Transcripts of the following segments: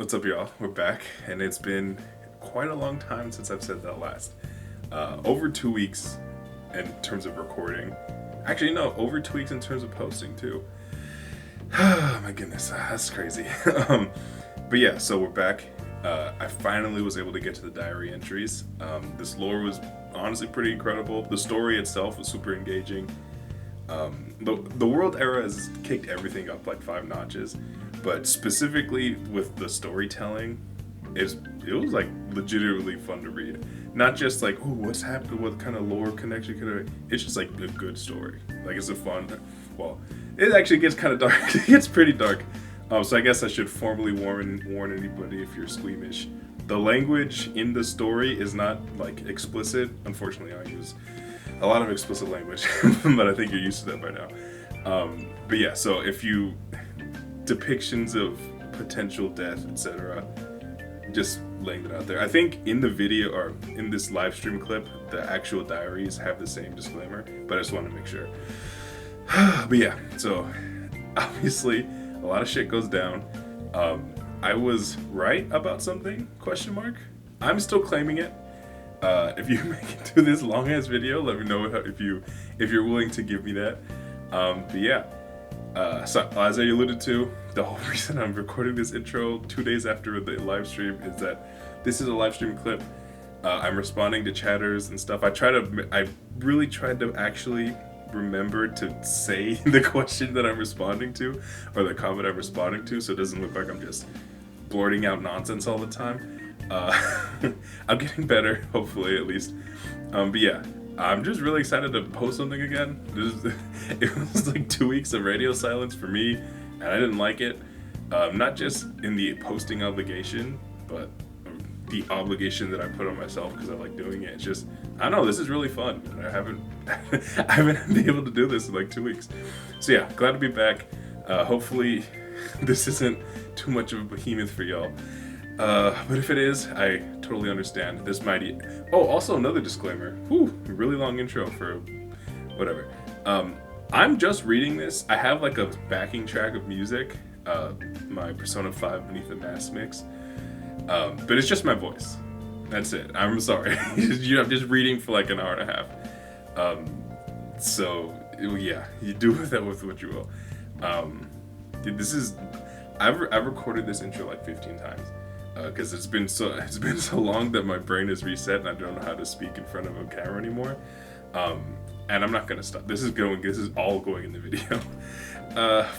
What's up, y'all? We're back, and it's been quite a long time since I've said that last. Over 2 weeks in terms of recording. Actually, no, over 2 weeks in terms of posting, too. Oh my goodness, that's crazy. But yeah, so we're back. I finally was able to get to the diary entries. This lore was honestly pretty incredible. The story itself was super engaging. The world era has kicked everything up like 5 notches, but specifically with the storytelling, it was like legitimately fun to read. Not just like, oh, what's happened, what kind of lore connection could I? It's just like a good story. Like it's a fun. Well, it actually gets kind of dark. It gets pretty dark. So I guess I should formally warn anybody if you're squeamish. The language in the story is not like explicit. Unfortunately, I use a lot of explicit language, but I think you're used to that by now. But yeah, so if you depictions of potential death, etc., just laying it out there. I think in the video or in this live stream clip, the actual diaries have the same disclaimer, but I just want to make sure. But yeah, so obviously a lot of shit goes down. I was right about something? Question mark. I'm still claiming it. If you make it through this long ass video, let me know if you're willing to give me that. But yeah. So as I alluded to, the whole reason I'm recording this intro 2 days after the live stream is that this is a live stream clip. I'm responding to chatters and stuff. I really tried to actually remember to say the question that I'm responding to or the comment I'm responding to, so it doesn't look like I'm just blurting out nonsense all the time. I'm getting better, hopefully, at least. But yeah, I'm just really excited to post something again. It was like 2 weeks of radio silence for me, and I didn't like it. Not just in the posting obligation, but the obligation that I put on myself because I like doing it. It's just, I don't know, this is really fun. And I haven't been able to do this in like 2 weeks. So yeah, glad to be back. Hopefully this isn't too much of a behemoth for y'all. But if it is, I totally understand. This might also another disclaimer. Really long intro for whatever. I'm just reading this. I have like a backing track of music, my Persona 5 Beneath the Mask mix. But it's just my voice. That's it. I'm sorry. I'm just reading for like an hour and a half. So yeah, you do with that with what you will. Dude, I've recorded this intro like 15 times. Because it's been so long that my brain is reset and I don't know how to speak in front of a camera anymore. And I'm not gonna stop. This is all going in the video.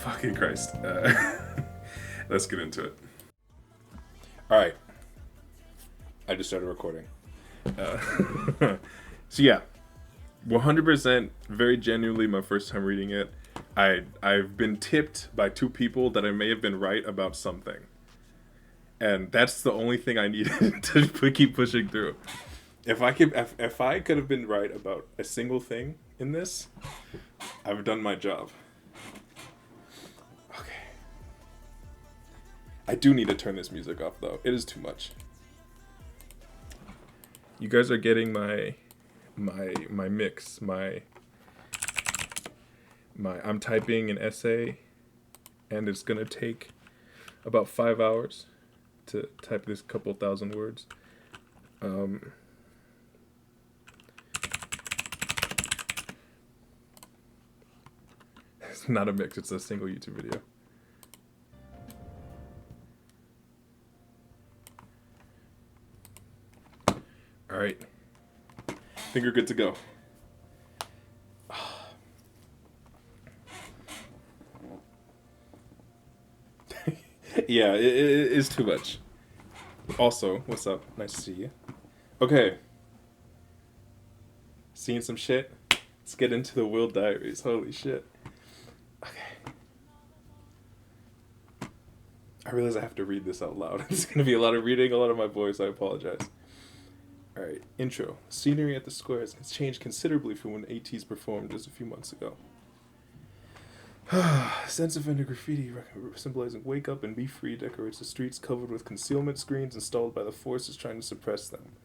Fucking Christ. Let's get into it. All right. I just started recording. So yeah, 100%, very genuinely my first time reading it. I've been tipped by 2 people that I may have been right about something. And that's the only thing I needed to keep pushing through. If I could have been right about a single thing in this, I've done my job. Okay. I do need to turn this music off though. It is too much. You guys are getting my mix, I'm typing an essay, and it's gonna take about 5 hours to type this couple thousand words. It's not a mix, it's a single YouTube video. Alright. I think we're good to go. Yeah, it is too much. Also, what's up? Nice to see you. Okay. Seeing some shit? Let's get into the Will Diaries. Holy shit. Okay. I realize I have to read this out loud. It's going to be a lot of reading, a lot of my voice. I apologize. Alright, intro. Scenery at the square has changed considerably from when ATEEZ performed just a few months ago. Sense offender graffiti symbolizing wake up and be free decorates the streets covered with concealment screens installed by the forces trying to suppress them.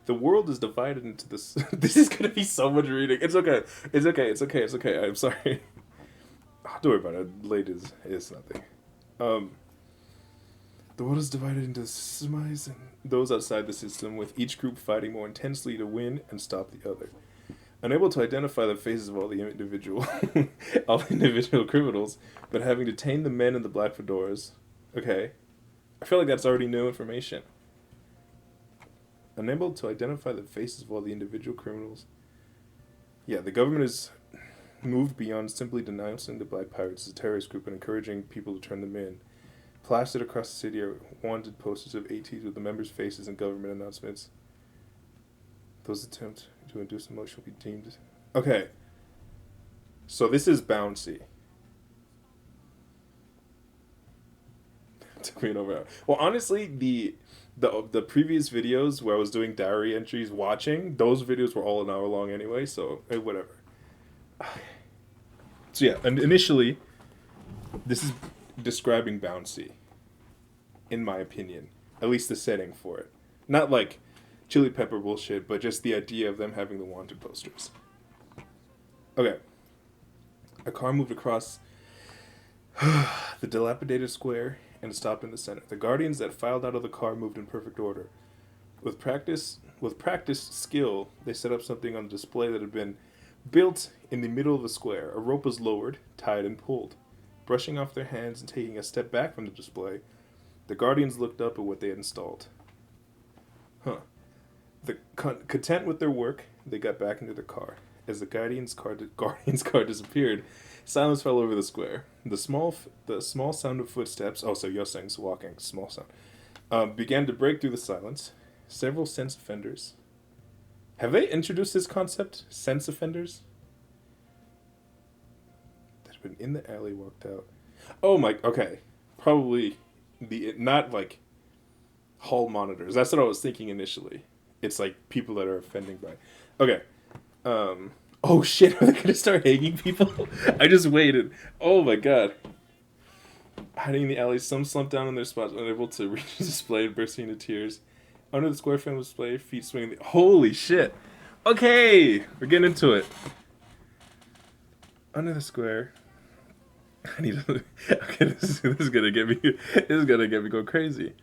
The world is divided into this. This is gonna be so much reading. It's okay. It's okay. It's okay. It's okay. I'm sorry. Oh, don't worry about it. Late is nothing. The world is divided into systems and those outside the system, with each group fighting more intensely to win and stop the other. Unable to identify the faces of all the individual, all the individual criminals, but having detained the men in the black fedoras. Okay, I feel like that's already new information. Unable to identify the faces of all the individual criminals. Yeah, the government has moved beyond simply denouncing the Black Pirates as a terrorist group and encouraging people to turn them in. Plastered across the city are wanted posters of ATEEZ with the members' faces and government announcements. Those attempts to induce emotion will be deemed. Okay. So this is bouncy. Took me an over. Well, honestly, the previous videos where I was doing diary entries watching, those videos were all an hour long anyway, so whatever. So yeah, and initially, this is describing bouncy, in my opinion. At least the setting for it. Not like chili pepper bullshit, but just the idea of them having the wanted posters. Okay. A car moved across the dilapidated square and stopped in the center. The guardians that filed out of the car moved in perfect order. With practiced skill, they set up something on display that had been built in the middle of the square. A rope was lowered, tied, and pulled. Brushing off their hands and taking a step back from the display, the guardians looked up at what they had installed. Content with their work, they got back into the car. As the guardian's car disappeared, silence fell over the square. The small sound of footsteps, oh, so Yoseng's walking, small sound, began to break through the silence. Several sense offenders. Have they introduced this concept? Sense offenders? That had been in the alley, walked out. Oh my, okay. Probably not like hall monitors. That's what I was thinking initially. It's like people that are offending by. Okay. Oh shit, are they gonna start hanging people? I just waited. Oh my god. Hiding in the alley, some slumped down in their spots, unable to reach the display, bursting into tears. Under the square frame display, feet swinging. Holy shit. Okay, we're getting into it. Under the square. I need to. Okay, this is gonna get me. This is gonna get me go crazy.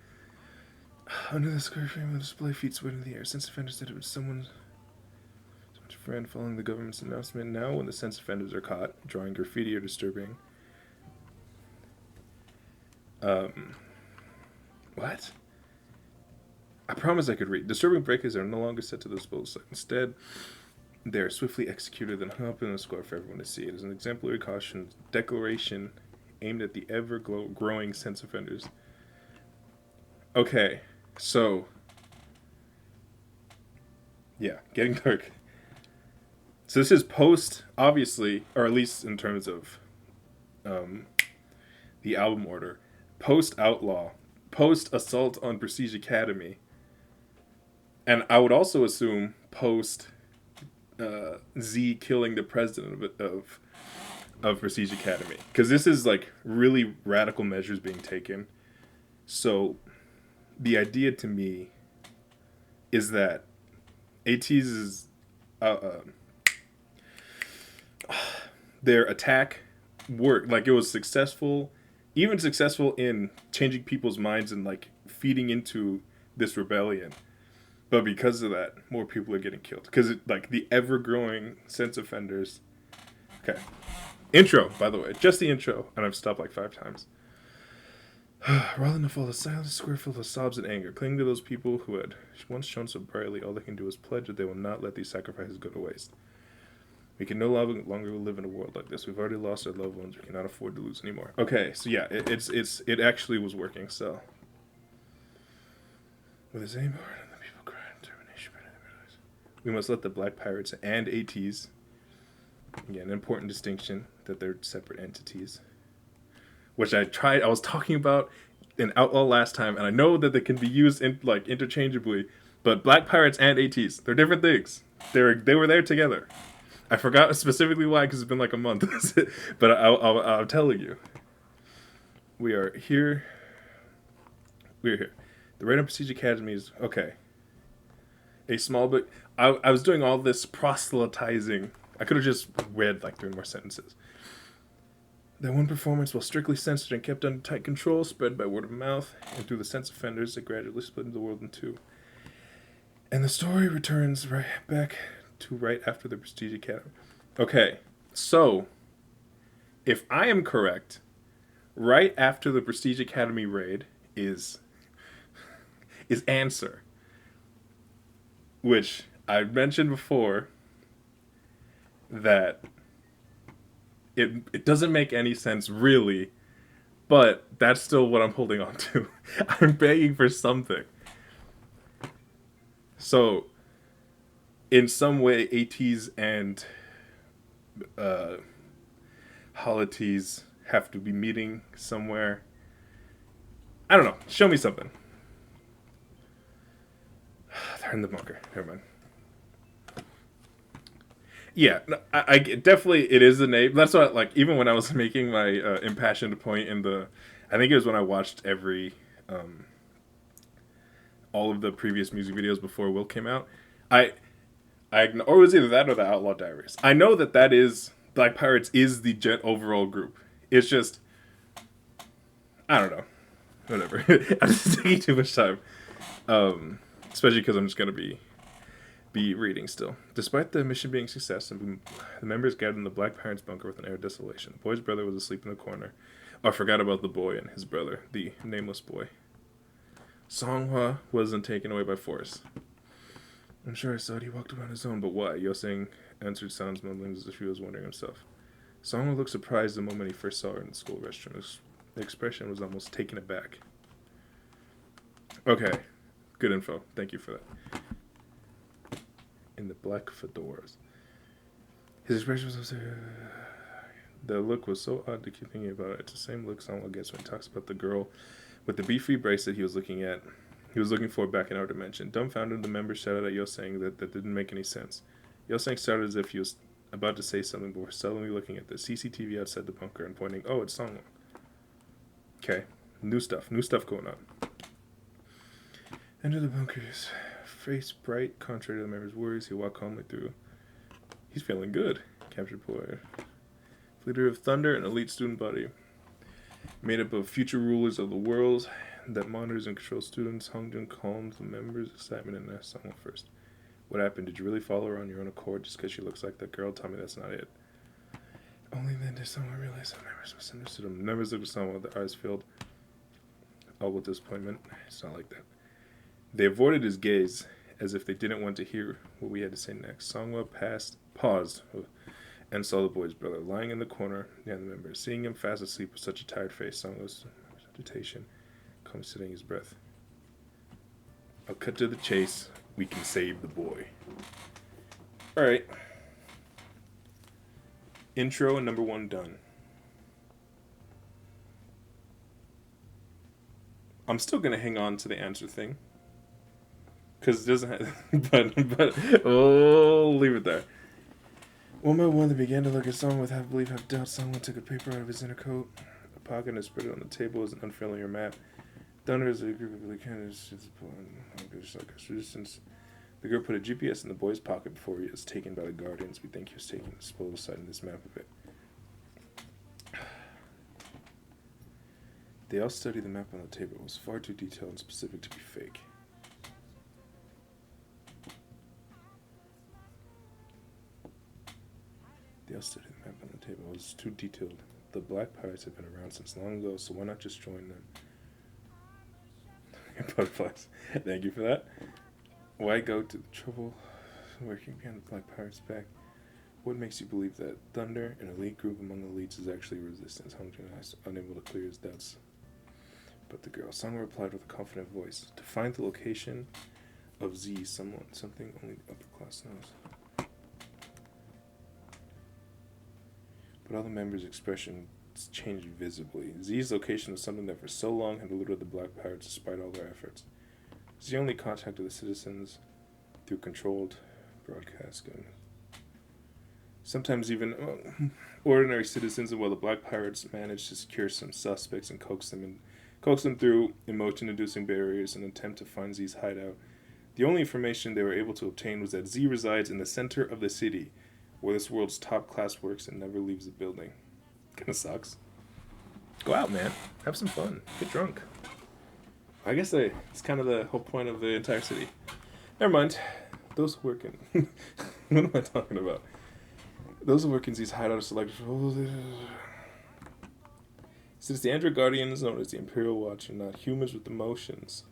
Under the square frame of the display, feet swinging in the air. Sense offenders said it was someone's friend following the government's announcement. Now, when the sense offenders are caught, drawing graffiti or disturbing. What? I promise I could read. Disturbing breakers are no longer set to the disposal. Instead, they are swiftly executed and hung up in the square for everyone to see. It is an exemplary caution declaration aimed at the ever-growing sense offenders. Okay, so yeah, getting dark. So this is post, obviously, or at least in terms of the album order, post Outlaw, post Assault on Prestige Academy, and I would also assume post Z killing the president of Prestige Academy, because this is like really radical measures being taken. So the idea to me is that ATEEZ is their attack worked. Like, it was successful, even successful in changing people's minds and like feeding into this rebellion. But because of that, more people are getting killed. Because like the ever-growing sense offenders. Okay. Intro, by the way. Just the intro. And I've stopped like 5 times. Rather than fall, a silent square full of sobs and anger, clinging to those people who had once shone so brightly, all they can do is pledge that they will not let these sacrifices go to waste. We can no longer live in a world like this. We've already lost our loved ones. We cannot afford to lose anymore. Okay, so yeah, it actually was working, so. With his aim hard on the people crying determination better than realize. We must let the Black Pirates and ATEEZ, again, an important distinction that they're separate entities, which I was talking about in Outlaw last time, and I know that they can be used interchangeably, but Black Pirates and ATEEZ, they're different things. They were there together. I forgot specifically why, because it's been like a month, but I'm telling you, we are here. We are here. The Raid on Prestige Academy is okay. A small bit. I was doing all this proselytizing. I could have just read like 3 more sentences. That one performance, while strictly censored and kept under tight control, spread by word of mouth and through the sense offenders that gradually split the world in two. And the story returns right back to right after the Prestige Academy. Okay, so if I am correct, right after the Prestige Academy raid is Answer, which I mentioned before that it doesn't make any sense really, but that's still what I'm holding on to. I'm begging for something. So, in some way, ATEEZ and Holities have to be meeting somewhere. I don't know. Show me something. They're in the bunker. Never mind. Yeah, I definitely it is the name. That's what like even when I was making my impassioned point in the, I think it was when I watched all of the previous music videos before Will came out. I or it was either that or the Outlaw Diaries. I know that is Black Pirates is the Jet overall group. It's just I don't know, whatever. I'm just taking too much time, especially because I'm just gonna be reading still. Despite the mission being a success, the members gathered in the Black Pirates bunker with an air of desolation. The boy's brother was asleep in the corner. Oh, I forgot about the boy and his brother, the nameless boy. Songhua wasn't taken away by force. I'm sure I saw it. He walked away on his own, but why? Yoseng answered sounds mumbling as if he was wondering himself. Songhua looked surprised the moment he first saw her in the school restroom. The expression was almost taken aback. Okay, good info. Thank you for that. In the black fedoras. His expression was so... The look was so odd to keep thinking about it. It's the same look Songhua gets when he talks about the girl with the beefy bracelet he was looking for back in our dimension. Dumbfounded, the members shouted at Yoseng that didn't make any sense. Yoseng started as if he was about to say something before suddenly looking at the CCTV outside the bunker and pointing, oh, it's Songhua. Okay, new stuff going on. Enter the bunkers. Face bright, contrary to the members' worries, he walked calmly through. He's feeling good. Captured player. Leader of Thunder, an elite student body. Made up of future rulers of the world that monitors and controls students. Hongjun calmed the members' excitement and asked Songhua first. What happened? Did you really follow her on your own accord just because she looks like that girl? Tell me that's not it. Only then did Songhua realize the members misunderstood him. The members looked at Songhua, their eyes filled all with disappointment. It's not like that. They avoided his gaze as if they didn't want to hear what we had to say next. Songhua paused, and saw the boy's brother lying in the corner near the member. Seeing him fast asleep with such a tired face, Songhua's agitation comes sitting his breath. I'll cut to the chase. We can save the boy. Alright. Intro and number 1 done. I'm still gonna hang on to the answer thing. Because it doesn't have... but, oh, leave it there. One by one, they began to look at Songhua with half belief, half doubt. Songhua took a paper out of his inner coat, a pocket, and spread it on the table as an unfamiliar map. Thunder is a group of lieutenants. Resistance. The girl put a GPS in the boy's pocket before he was taken by the Guardians. We think he was taken to spoil the side in this map of it. They all studied the map on the table. It was far too detailed and specific to be fake. They all studied the map on the table. It was too detailed. The Black Pirates have been around since long ago, so why not just join them? Butterflies. Thank you for that. Why go to the trouble working behind the Black Pirates' back? What makes you believe that Thunder, an elite group among elites, is actually resistance? Hongjun asked, unable to clear his doubts. But the girl, Songhua replied with a confident voice. To find the location of Z, something only the upper class knows. But all the members' expressions changed visibly. Z's location was something that for so long had eluded the Black Pirates despite all their efforts. Z only contacted the citizens through controlled broadcasting. Sometimes even ordinary citizens, and while the Black Pirates managed to secure some suspects and coax them through emotion-inducing barriers in an attempt to find Z's hideout, the only information they were able to obtain was that Z resides in the center of the city, where this world's top class works and never leaves the building. Kinda sucks. Go out, man. Have some fun. Get drunk. I guess it's kind of the whole point of the entire city. Never mind. Those who work in... what am I talking about? Those who work in these hideouts select... Since the Android Guardians, known as the Imperial Watch, are not humans with emotions,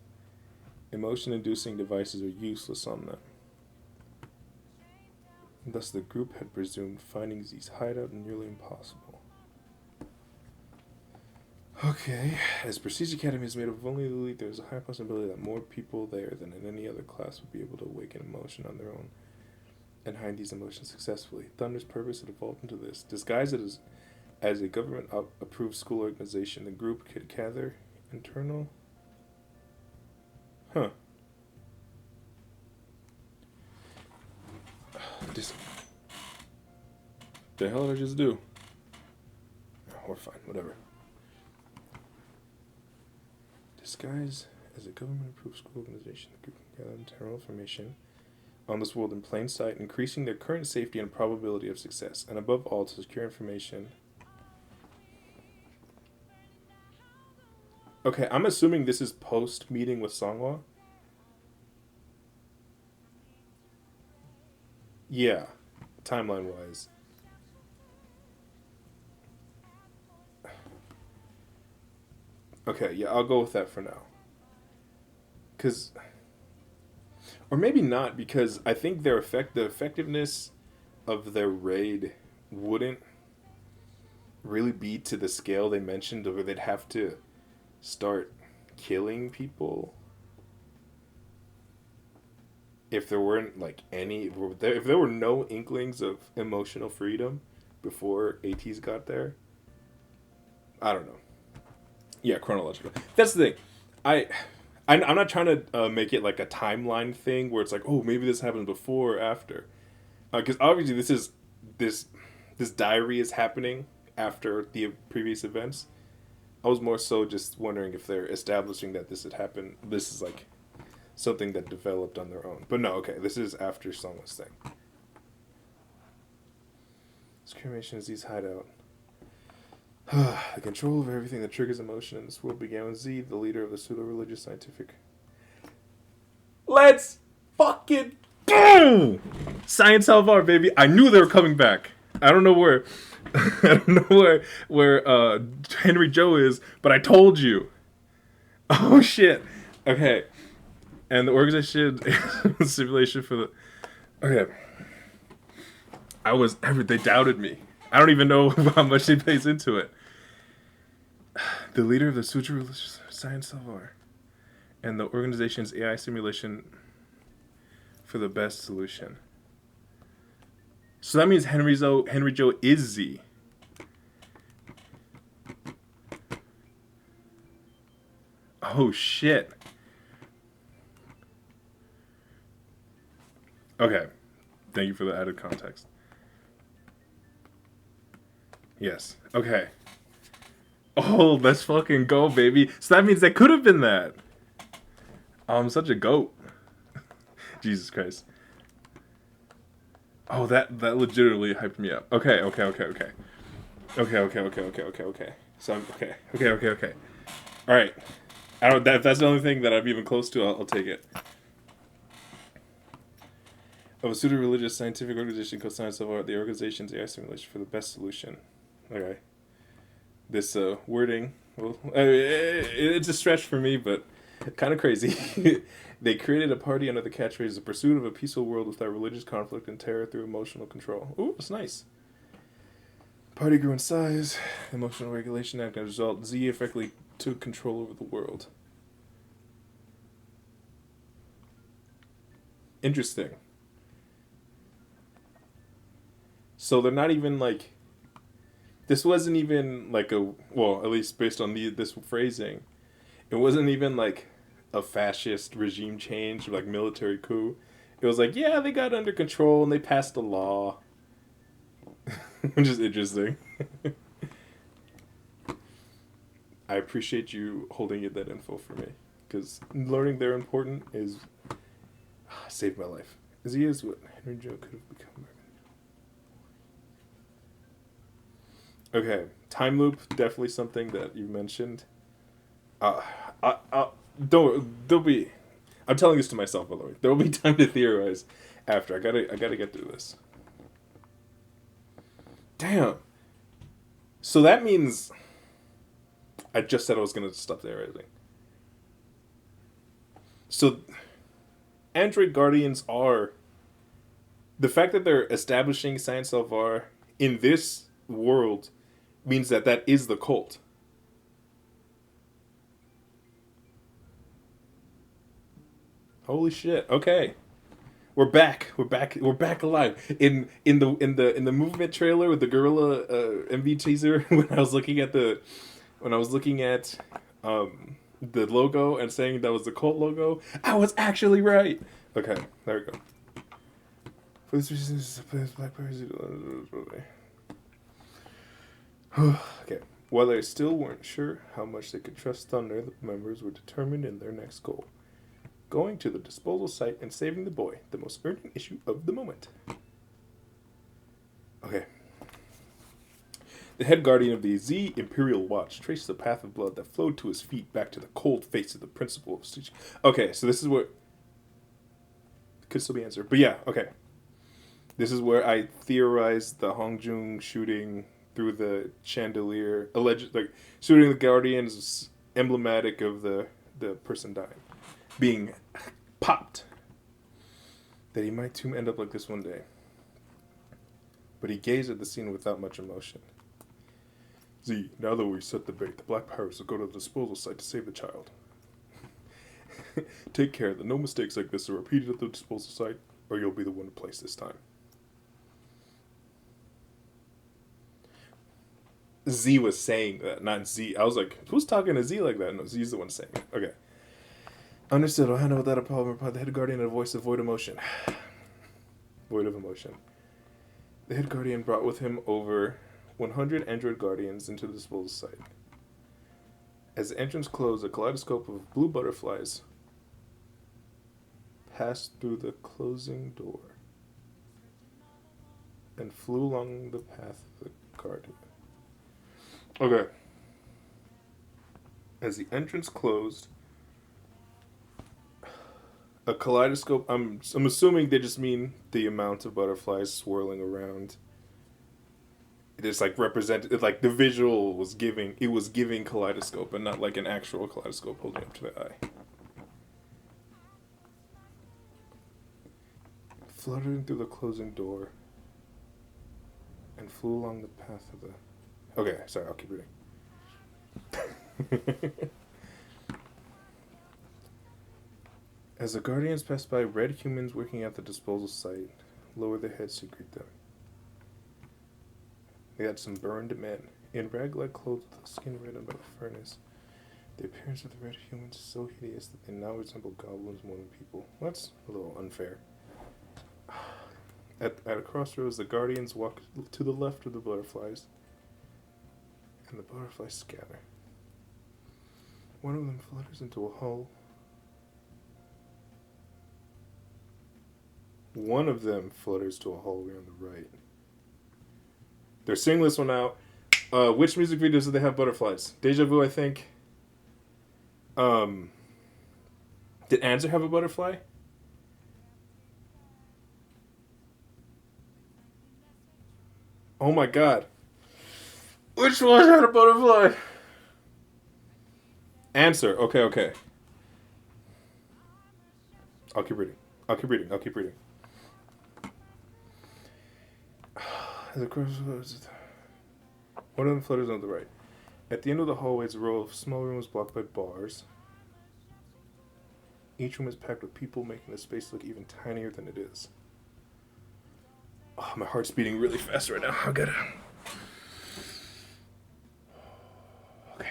emotion-inducing devices are useless on them. Thus, the group had presumed finding these hideout nearly impossible. Okay, as Prestige Academy is made up of only the elite, there is a high possibility that more people there than in any other class would be able to awaken emotion on their own and hide these emotions successfully. Thunder's purpose had evolved into this. Disguised as a government-approved school organization, the group could gather internal... Huh. The hell did I just do? Oh, we're fine, whatever. Disguised as a government-approved school organization, the group can gather internal information on this world in plain sight, increasing their current safety and probability of success, and above all, to secure information. Okay, I'm assuming this is post-meeting with Songhwa. Yeah, timeline-wise. Okay, yeah, I'll go with that for now. Because... Or maybe not, because I think the effectiveness of their raid wouldn't really be to the scale they mentioned, where they'd have to start killing people if there weren't like any, if there were no inklings of emotional freedom before ATEEZ got there. I don't know. Yeah, chronological. That's the thing. I'm not trying to make it like a timeline thing where it's like, oh, maybe this happened before or after, because obviously this diary is happening after the previous events. I was more so just wondering if they're establishing that this had happened. This is like something that developed on their own. But no, okay, this is after Songhwa's thing. Discrimination is these hideout. The control of everything that triggers emotion in this world began with Z, the leader of the pseudo-religious scientific. Let's fucking go! Science Salvar, baby. I knew they were coming back. I don't know where. I don't know where Henry Joe is, but I told you. Oh shit. Okay. And the organization simulation for the. Okay. They doubted me. I don't even know how much he plays into it. The leader of the Sutra Religious Science Salvar and the organization's AI simulation for the best solution. So that means Henry Joe is Z. Oh shit. Okay. Thank you for the added context. Yes. Okay. Oh, let's fucking go, baby. So that means that could have been that. I'm such a goat. Jesus Christ. Oh, that legitimately hyped me up. Okay. Okay. So I'm okay. All right. If that's the only thing that I'm even close to, I'll take it. Of a pseudo-religious scientific organization called Science of Art, the organization's AI simulation for the best solution. Okay. This wording, well, it's a stretch for me, but kind of crazy. They created a party under the catchphrase, the pursuit of a peaceful world without religious conflict and terror through emotional control. Ooh, that's nice. Party grew in size, emotional regulation act, as a result, Z effectively took control over the world. Interesting. So they're not even like... This wasn't even like at least based on this phrasing, it wasn't even like a fascist regime change or like military coup. It was like, yeah, they got under control and they passed a law. Which is interesting. I appreciate you holding it that info for me, because learning they're important is saved my life. As he is what Henry Joe could have become. Okay, time loop, definitely something that you mentioned. Uh, don't be. I'm telling this to myself, by the way. There will be time to theorize after. I gotta get through this. Damn. So that means I just said I was gonna stop theorizing. So Android Guardians are the fact that they're establishing Science Salvar in this world means that that is the cult. Holy shit! Okay, we're back. We're back. We're back alive. In the movement trailer with the gorilla MV teaser, when I was looking at the logo and saying that was the cult logo, I was actually right. Okay, there we go. For this reason, blackberries. Okay. While they still weren't sure how much they could trust Thunder, the members were determined in their next goal: going to the disposal site and saving the boy, the most urgent issue of the moment. Okay. The head guardian of the Z Imperial Watch traced the path of blood that flowed to his feet back to the cold face of the principal of Stitch. Okay, so this is what could still be answered, but yeah, okay. This is where I theorized the Hongjung shooting through the chandelier, alleged like shooting the guardians, emblematic of the person dying, being popped. That he might too end up like this one day. But he gazed at the scene without much emotion. Z, now that we've set the bait, the Black Pirates will go to the disposal site to save the child. Take care that no mistakes like this are repeated at the disposal site, or you'll be the one to place this time. Z was saying that, not Z. I was like, who's talking to Z like that? No, Z's the one saying it. Okay. Understood. I'll handle without a problem. Replied the head guardian in a voice of void emotion. Void of emotion. The head guardian brought with him over 100 android guardians into the disposal site. As the entrance closed, a kaleidoscope of blue butterflies passed through the closing door and flew along the path of the guardian. Okay. As the entrance closed, a kaleidoscope. I'm assuming they just mean the amount of butterflies swirling around. It is like represented, like the visual was giving. It was giving kaleidoscope, and not like an actual kaleidoscope holding up to the eye. Fluttering through the closing door, and flew along the path of the. Okay, sorry, I'll keep reading. As the guardians passed by, red humans working at the disposal site lowered their heads to greet them. They had some burned men, in rag-like clothes with the skin reddened by the furnace. The appearance of the red humans is so hideous that they now resemble goblins more than people. Well, that's a little unfair. At a crossroads, the guardians walk to the left of the butterflies, and the butterflies scatter. One of them flutters into a hole. One of them flutters to a hallway on the right. They're singing this one out. Which music videos do they have butterflies? Deja Vu, I think. Did Answer have a butterfly? Oh my god. Which one had a butterfly? Answer. Okay. I'll keep reading. One of them flutters on the right. At the end of the hallway is a row of small rooms blocked by bars. Each room is packed with people, making the space look even tinier than it is. Oh, my heart's beating really fast right now. I gotta. Okay.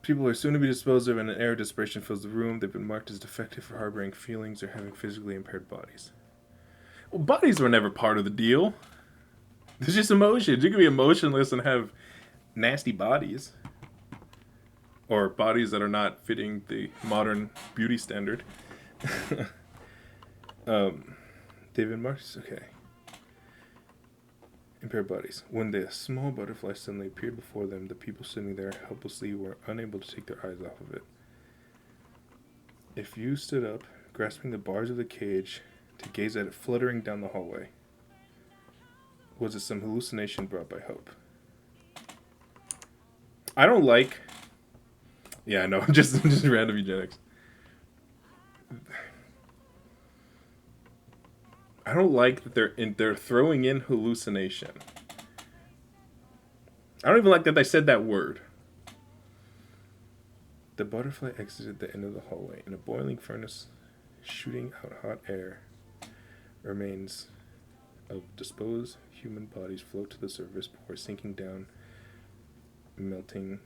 People are soon to be disposed of, and an air of desperation fills the room. They've been marked as defective for harboring feelings or having physically impaired bodies. Well, bodies were never part of the deal. There's just emotions. You can be emotionless and have nasty bodies. Or bodies that are not fitting the modern beauty standard. David Marks, okay. Impaired bodies. When the small butterfly suddenly appeared before them, the people sitting there helplessly were unable to take their eyes off of it. A few stood up, grasping the bars of the cage to gaze at it fluttering down the hallway. Was it some hallucination brought by hope? I don't like... Yeah, no, just random eugenics. I don't like that they're throwing in hallucination. I don't even like that they said that word. The butterfly exited the end of the hallway. In a boiling furnace, shooting out hot air, remains of disposed human bodies float to the surface before sinking down, melting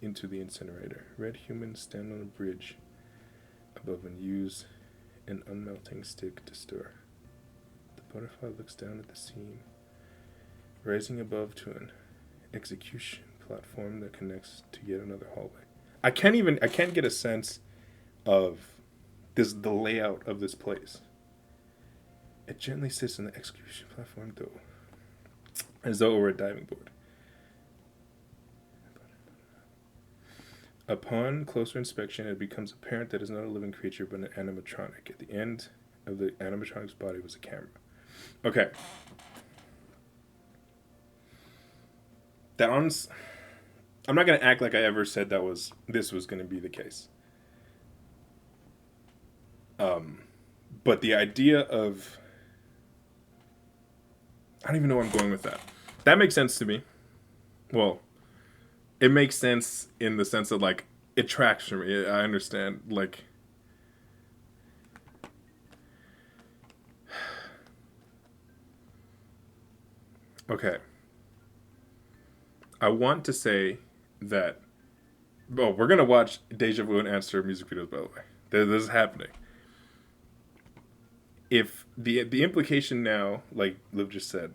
into the incinerator. Red humans stand on a bridge above and use an unmelting stick to stir. The butterfly looks down at the scene, rising above to an execution platform that connects to yet another hallway. I can't get a sense of the layout of this place. It gently sits on the execution platform, as though it were a diving board. Upon closer inspection, it becomes apparent that it is not a living creature, but an animatronic. At the end of the animatronic's body was a camera. Okay. I'm not going to act like I ever said this was going to be the case. But the idea of... I don't even know where I'm going with that. That makes sense to me. Well, it makes sense in the sense that, like, it tracks for me. I understand, like... Okay. I want to say that... Oh, we're going to watch Deja Vu and Answer music videos, by the way. This is happening. If the implication now, like Liv just said,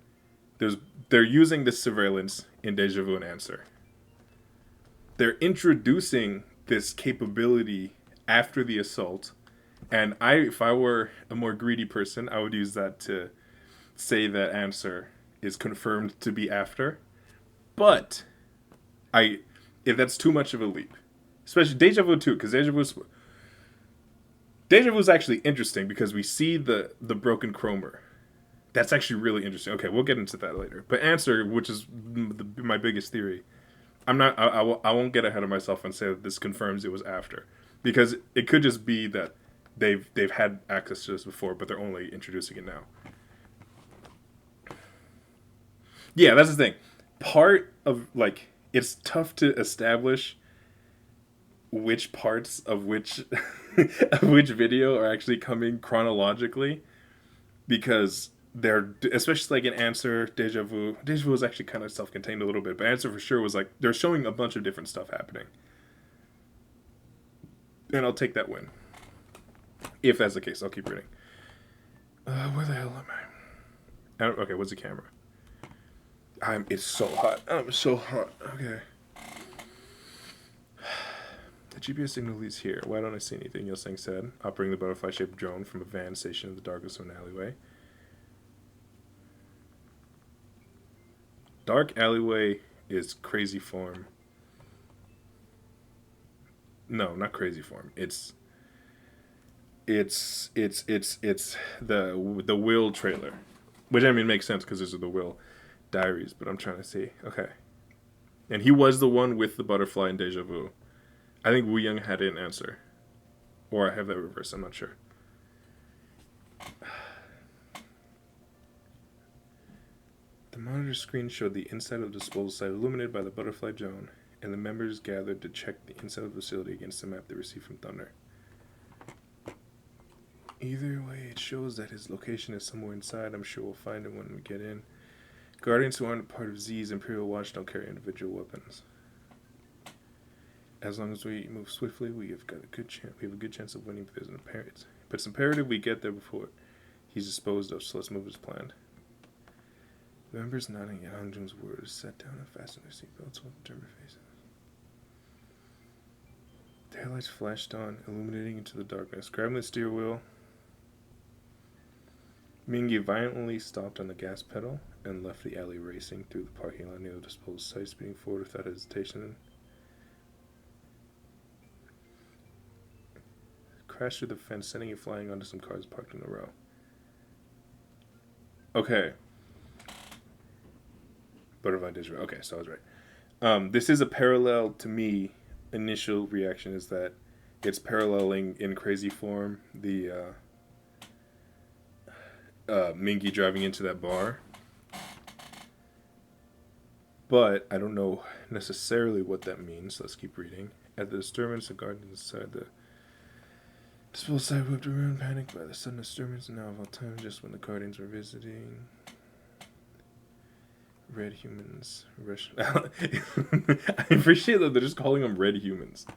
they're using this surveillance in Deja Vu and Answer. They're introducing this capability after the assault, and if I were a more greedy person, I would use that to say that Answer is confirmed to be after. But if that's too much of a leap, especially Deja Vu 2, because Deja Vu is actually interesting because we see the broken chromer. That's actually really interesting. Okay, we'll get into that later. But Answer, which is my biggest theory, I won't get ahead of myself and say that this confirms it was after, because it could just be that they've had access to this before, but they're only introducing it now. Yeah, that's the thing. Part of, like, it's tough to establish which parts of which of which video are actually coming chronologically, because they're, especially like in Answer, Deja Vu is actually kind of self-contained a little bit, but Answer for sure was like they're showing a bunch of different stuff happening, and I'll take that win. If that's the case, I'll keep reading. Where the hell am I? Okay, what's the camera? It's so hot. I'm so hot. Okay. The GPS signal leads here. Why don't I see anything? Yoseng said, operating the butterfly-shaped drone from a van station in the darkness of an alleyway. Dark alleyway is crazy form. No, not crazy form. It's the Will trailer, which I mean makes sense because there's the Will Diaries. But I'm trying to see. Okay, and he was the one with the butterfly in Deja Vu. I think Wu Young had an Answer, or I have that reversed. I'm not sure. The monitor screen showed the inside of the disposal site illuminated by the butterfly drone, and the members gathered to check the inside of the facility against the map they received from Thunder. Either way, it shows that his location is somewhere inside. I'm sure we'll find him when we get in. Guardians who aren't part of Z's Imperial Watch don't carry individual weapons. As long as we move swiftly, we have a good chance of winning. But it's imperative we get there before he's disposed of. So let's move as planned. The members nodding at Hangjung's words sat down and fastened their seatbelts with determined faces. The headlights flashed on, illuminating into the darkness. Grabbing the steering wheel, Mingi violently stopped on the gas pedal and left the alley, racing through the parking lot near the disposal site, speeding forward without hesitation. Crashed through the fence, sending it flying onto some cars parked in a row. Okay. Butterfly Digital. Okay, so I was right. This is a parallel to me. Initial reaction is that it's paralleling in crazy form the Mingy driving into that bar. But I don't know necessarily what that means. Let's keep reading. At the disturbance, the guardian inside the disposal site whipped around, panicked by the sudden disturbance. Now of all time, just when the guardians were visiting. Red humans. I appreciate that they're just calling them red humans.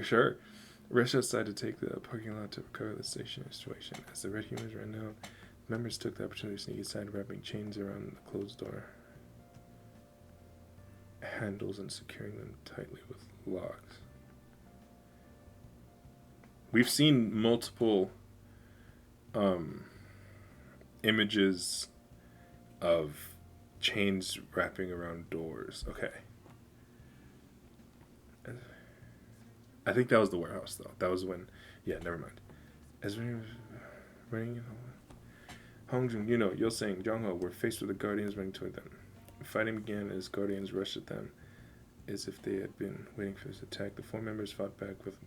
Sure. Rushed outside to take the parking lot to recover the stationary situation. As the red humans ran out, members took the opportunity to sneak inside, wrapping chains around the closed door handles and securing them tightly with locks. We've seen multiple images of chains wrapping around doors. Okay. I think that was the warehouse, though. That was when... Yeah, never mind. As we were running... Hongjun, Yo saying, Jongho were faced with the guardians running toward them. Fighting began as guardians rushed at them as if they had been waiting for this attack. The 4 members fought back with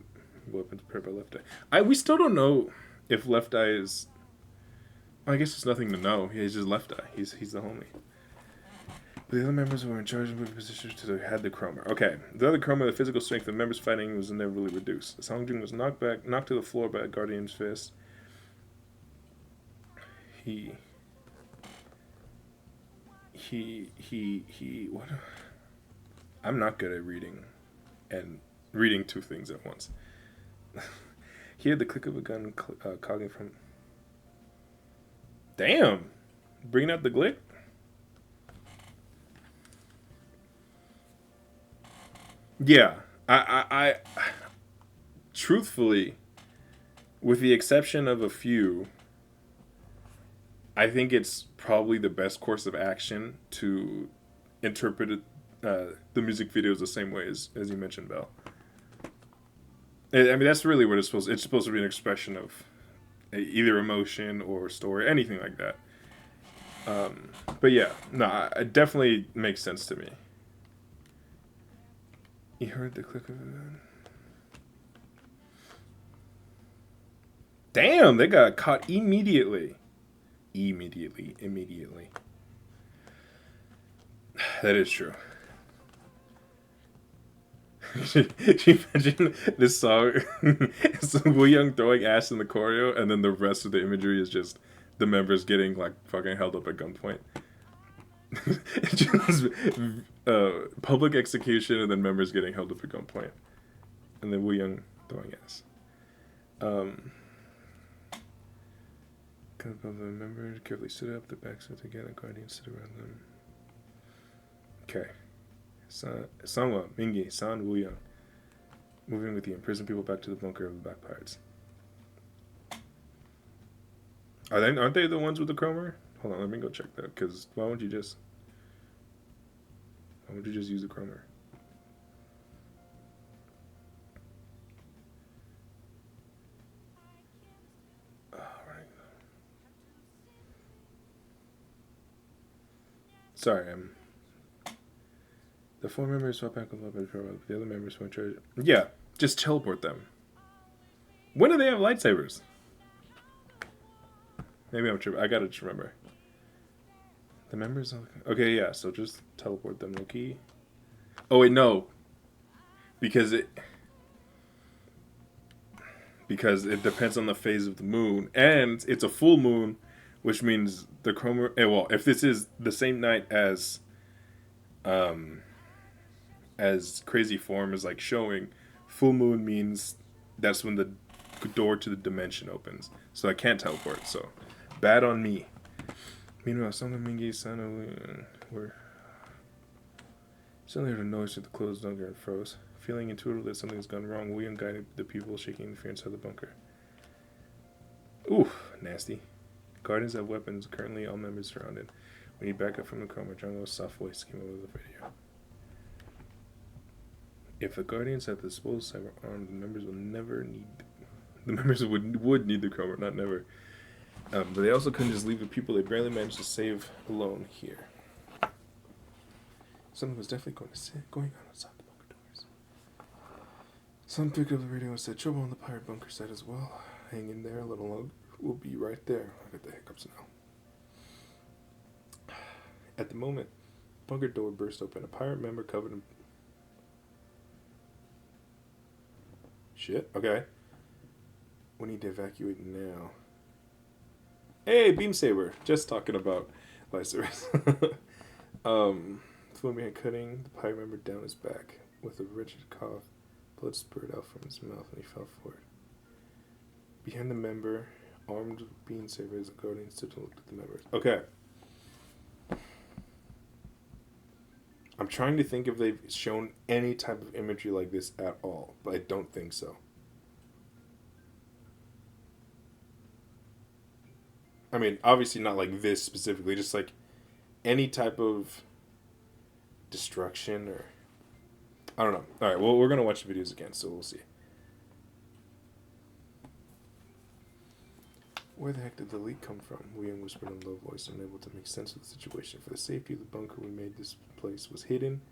weapons prepared by Left Eye. We still don't know if Left Eye is... I guess it's nothing to know. He's just Left Eye. He's the homie. But the other members were in charge of moving positions to had the Chromer. Okay. The other Chromer, the physical strength of the members fighting was inevitably reduced. Songjun was knocked to the floor by a guardian's fist. What? I'm not good at reading and reading 2 things at once. He had the click of a gun cogging from... Damn! Bringing out the glick? Yeah. I truthfully, with the exception of a few, I think it's probably the best course of action to interpret the music videos the same way as you mentioned, Belle. I mean, that's really what it's supposed to... It's supposed to be an expression of either emotion or story, anything like that. But yeah, no, it definitely makes sense to me. You heard the click of it. Damn, they got caught immediately. Immediately. That is true. Can you imagine this song? It's Woo Young throwing ass in the choreo, and then the rest of the imagery is just the members getting like fucking held up at gunpoint. Just public execution, and then members getting held up at gunpoint, and then Woo Young throwing ass. The member carefully stood up, the backs went together, guardians stood around them. Okay. Sangwa, Mingi, San, Woo Young. Moving with the imprisoned people back to the bunker of the Black Pirates. Aren't they the ones with the chromer? Hold on, let me go check that, because why would you just use the chromer? Sorry, the 4 members swapped back with the other members went to... Yeah, just teleport them. When do they have lightsabers? Maybe I'm tripping. I gotta just remember. The members... Okay, yeah, so just teleport them, Loki. Oh, wait, no. Because it depends on the phase of the moon. And it's a full moon, which means the chromer... Well, if this is the same night as Crazy Form is like showing, full moon means that's when the door to the dimension opens. So I can't teleport, so bad on me. Meanwhile, some of Mingi's son were suddenly heard a noise through the closed bunker and froze. Feeling intuitive that something has gone wrong, William guided the people shaking in fear inside the bunker. Ooh, nasty. Guardians have weapons. Currently, all members surrounded. We need backup from the chroma. Jungle soft voice came over the video. If the Guardians at the disposal site were armed, the members will never need. The members would need the chroma, not never. But they also couldn't just leave the people they barely managed to save alone here. Something was definitely going on outside the bunker doors. Someone picked up the radio and said, "Trouble on the pirate bunker site as well. Hang in there a little longer. We'll be right there." I got the hiccups now. At the moment, the bunker door burst open. A pirate member covered in... Shit, okay. We need to evacuate now. Hey, Beam Saber! Just talking about lightsabers. Flew behind cutting the pirate member down his back. With a wretched cough, blood spurted out from his mouth and he fell forward. Behind the member, armed with Beam Saber, as the Guardian stood and looked at the members. Okay. I'm trying to think if they've shown any type of imagery like this at all, but I don't think so. I mean, obviously not like this specifically, just like any type of destruction or... I don't know. Alright, well, we're going to watch the videos again, so we'll see. Where the heck did the leak come from? William whispered in a low voice, unable to make sense of the situation. For the safety of the bunker, we made this place was hidden.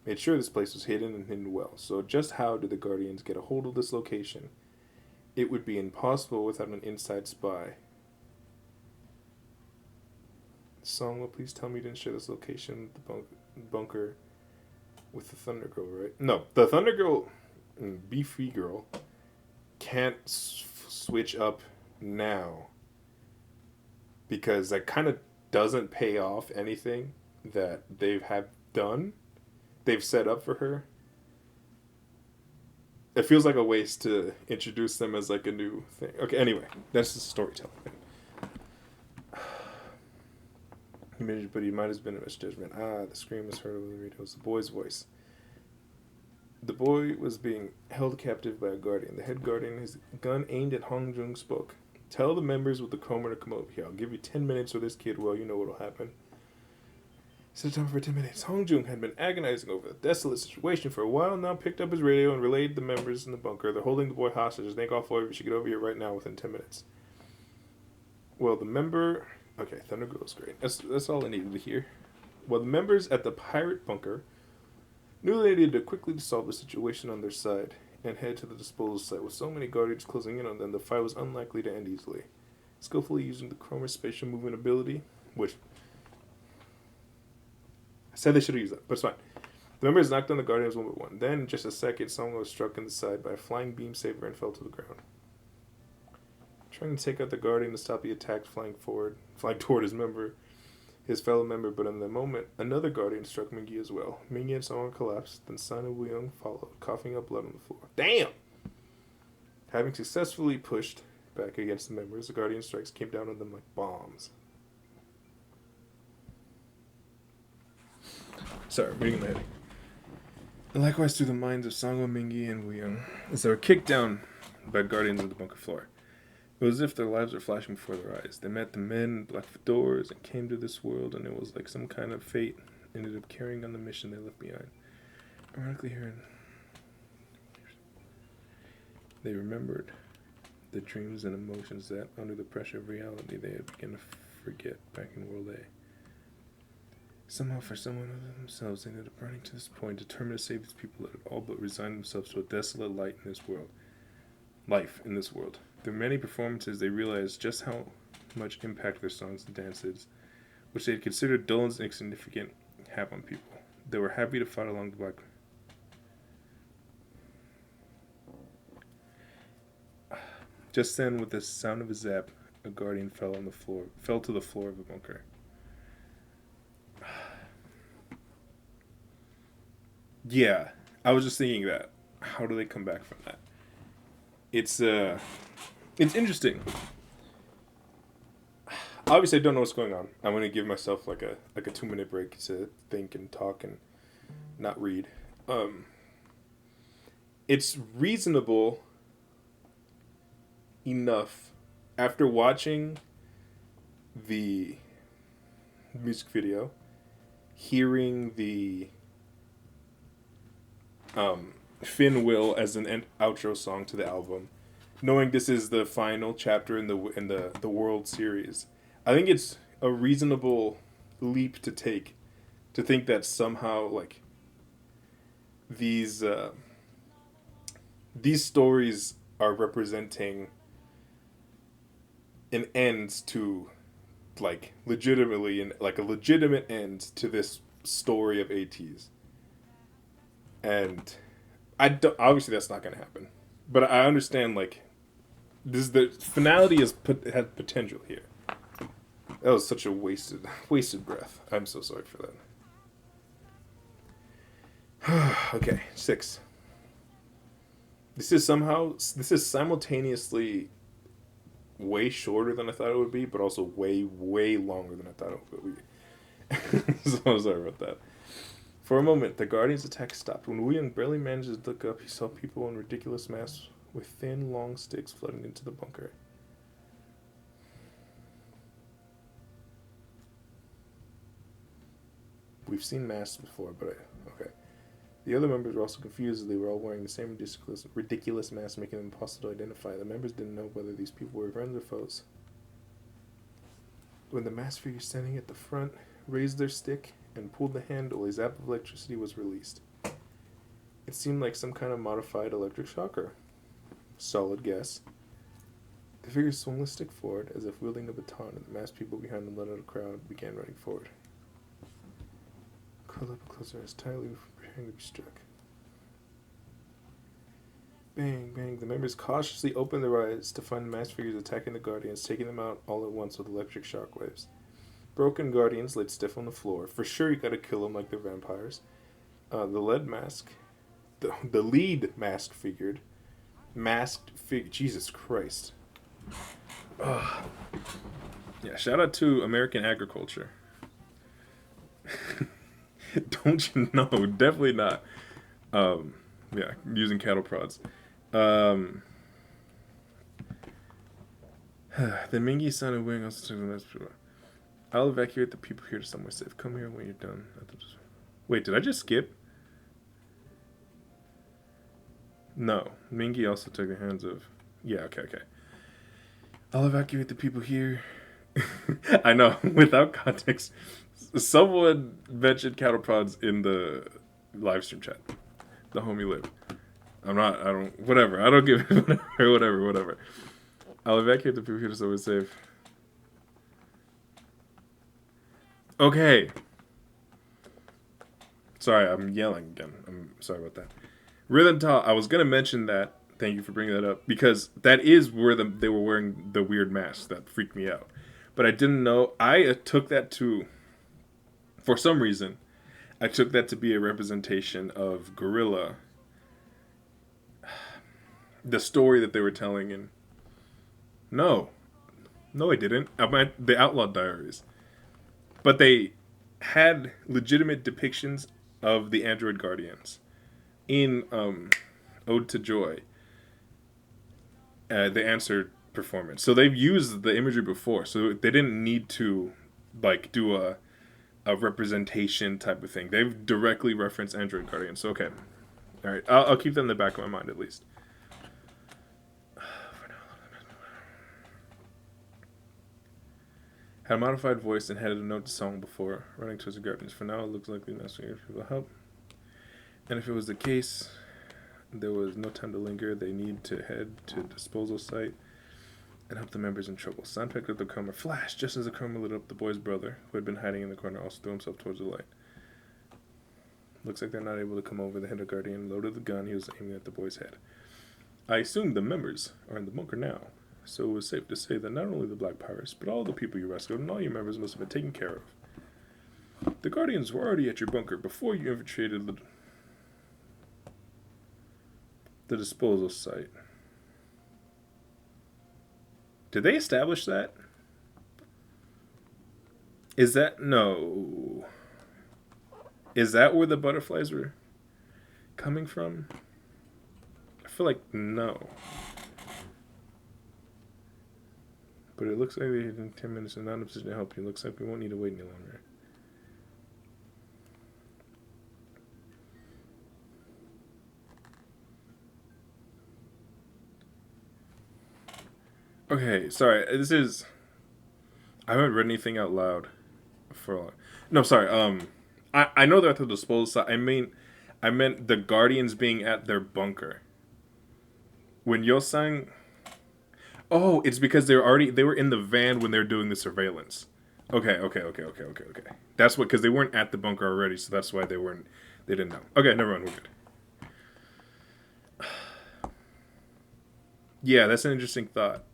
Made sure this place was hidden and hidden well. So just how did the Guardians get a hold of this location? It would be impossible without an inside spy. Songwell, please tell me you didn't share this location, the bunker, with the Thunder Girl, right? No, the Thunder Girl, Beefy Girl, can't switch up now because that kind of doesn't pay off anything that they've set up for her. It feels like a waste to introduce them as like a new thing. Okay, anyway, that's the storytelling thing. But he might have been a misjudgment. The scream was heard over the radio. It was the boy's voice. The boy was being held captive by a guardian. The head guardian, his gun aimed at Hong Jung, spoke. "Tell the members with the chroma to come over here. I'll give you 10 minutes with this kid. Well, you know what'll happen." Set a time for 10 minutes. Hong Jung had been agonizing over the desolate situation for a while now, picked up his radio and relayed the members in the bunker. "They're holding the boy hostage. Just make off over. You should get over here right now within 10 minutes. Well, the member... Okay, Thunder Girl's great. That's all I needed to hear. Well, the members at the pirate bunker knew they needed to quickly solve the situation on their side and head to the disposal site. With so many guardians closing in on them, the fight was unlikely to end easily. Skillfully using the chroma's spatial movement ability, which I said they should have used that, but it's fine. The members knocked down the guardians one by one. Then, in just a second, someone was struck in the side by a flying beam saber and fell to the ground. Trying to take out the guardian to stop the attack, flying toward his fellow member, but in the moment, another guardian struck Mingy as well. Mingy and someone collapsed, then Sana Wuyong followed, coughing up blood on the floor. Damn! Having successfully pushed back against the members, the guardian strikes came down on them like bombs. Sorry, reading my head. And likewise through the minds of Sangwa, Mingy, and Wuyong, as they were kicked down by guardians of the bunker floor. It was as if their lives were flashing before their eyes. They met the men in black doors and came to this world, and it was like some kind of fate ended up carrying on the mission they left behind. Ironically, they remembered the dreams and emotions that, under the pressure of reality, they had begun to forget back in World A. Somehow, for someone other than themselves, they ended up running to this point, determined to save these people that had all but resigned themselves to a desolate life in this world. Through many performances, they realized just how much impact their songs and dances, which they had considered dull and insignificant, have on people. They were happy to fight along the black. Just then, with the sound of a zap, a guardian fell to the floor of the bunker. Yeah, I was just thinking that. How do they come back from that? It's interesting. Obviously, I don't know what's going on. I'm going to give myself like a 2-minute break to think and talk and not read. It's reasonable enough after watching the music video, hearing the Finn Will as an outro song to the album, knowing this is the final chapter in the World Series, I think it's a reasonable leap to take, to think that somehow like these stories are representing an end to, like, legitimately, and like a legitimate end to this story of ATEEZ. And obviously that's not going to happen, but I understand, like, this, the finality had potential here. That was such a wasted breath. I'm so sorry for that. Okay, 6. This is simultaneously way shorter than I thought it would be, but also way longer than I thought it would be. So I'm sorry about that. For a moment, the Guardian's attack stopped. When William barely managed to look up, he saw people in ridiculous masks with thin, long sticks floating into the bunker. We've seen masks before, but okay. The other members were also confused as they were all wearing the same ridiculous masks, making them impossible to identify. The members didn't know whether these people were friends or foes. When the masked figure standing at the front raised their stick and pulled the handle, a zap of electricity was released. It seemed like some kind of modified electric shocker. Solid guess. The figure swung the stick forward as if wielding a baton, and the masked people behind them let out a crowd and began running forward. Curled up closer as tightly, preparing to be struck. Bang, bang. The members cautiously opened their eyes to find the masked figures attacking the Guardians, taking them out all at once with electric shockwaves. Broken Guardians laid stiff on the floor. For sure you gotta kill them like they're vampires. The lead mask, the lead masked figure, Jesus Christ. Ugh. Yeah, shout out to American agriculture. Don't you know? Definitely not. Yeah, using cattle prods. The Mingy sounded wing also took the last. I'll evacuate the people here to somewhere safe. Come here when you're done. Wait, did I just skip? No. Mingy also took the hands of... Yeah, okay. I'll evacuate the people here. I know, without context. Someone mentioned cattle prods in the live stream chat. The homie live. Whatever. I don't give it. Whatever. I'll evacuate the people here to somewhere safe. Okay. Sorry, I'm yelling again. I'm sorry about that. Rhythm I was going to mention that. Thank you for bringing that up. Because that is where they were wearing the weird masks that freaked me out. But I didn't know. I took that to... For some reason, I took that to be a representation of Gorilla. The story that they were telling in... No, I didn't. I meant the Outlaw Diaries. But they had legitimate depictions of the Android Guardians in Ode to Joy, the answered performance. So they've used the imagery before, so they didn't need to like do a representation type of thing. They've directly referenced Android Guardians. So okay, all right, I'll keep that in the back of my mind at least. Had a modified voice and had a note to song before running towards the Guardians. For now, it looks like the asking people help. And if it was the case, there was no time to linger. They need to head to the disposal site and help the members in trouble. Sam picked up the chroma. Flash! Just as the chroma lit up, the boy's brother, who had been hiding in the corner, also threw himself towards the light. Looks like they're not able to come over. The head of Guardian loaded the gun he was aiming at the boy's head. I assume the members are in the bunker now. So it was safe to say that not only the Black Pirates, but all the people you rescued and all your members must have been taken care of. The Guardians were already at your bunker before you infiltrated the disposal site. Did they establish that? Is that... No. Is that where the butterflies were coming from? I feel like no. But it looks like we're in 10 minutes and not in a position to help you. Looks like we won't need to wait any longer. Okay, sorry. I haven't read anything out loud for a long. No, sorry. I know they're at the disposal side. I meant the Guardians being at their bunker. When Yo sang, oh, it's because they were in the van when they were doing the surveillance. Okay. That's what, because they weren't at the bunker already, so that's why they didn't know. Okay, never mind, we're good. Yeah, that's an interesting thought.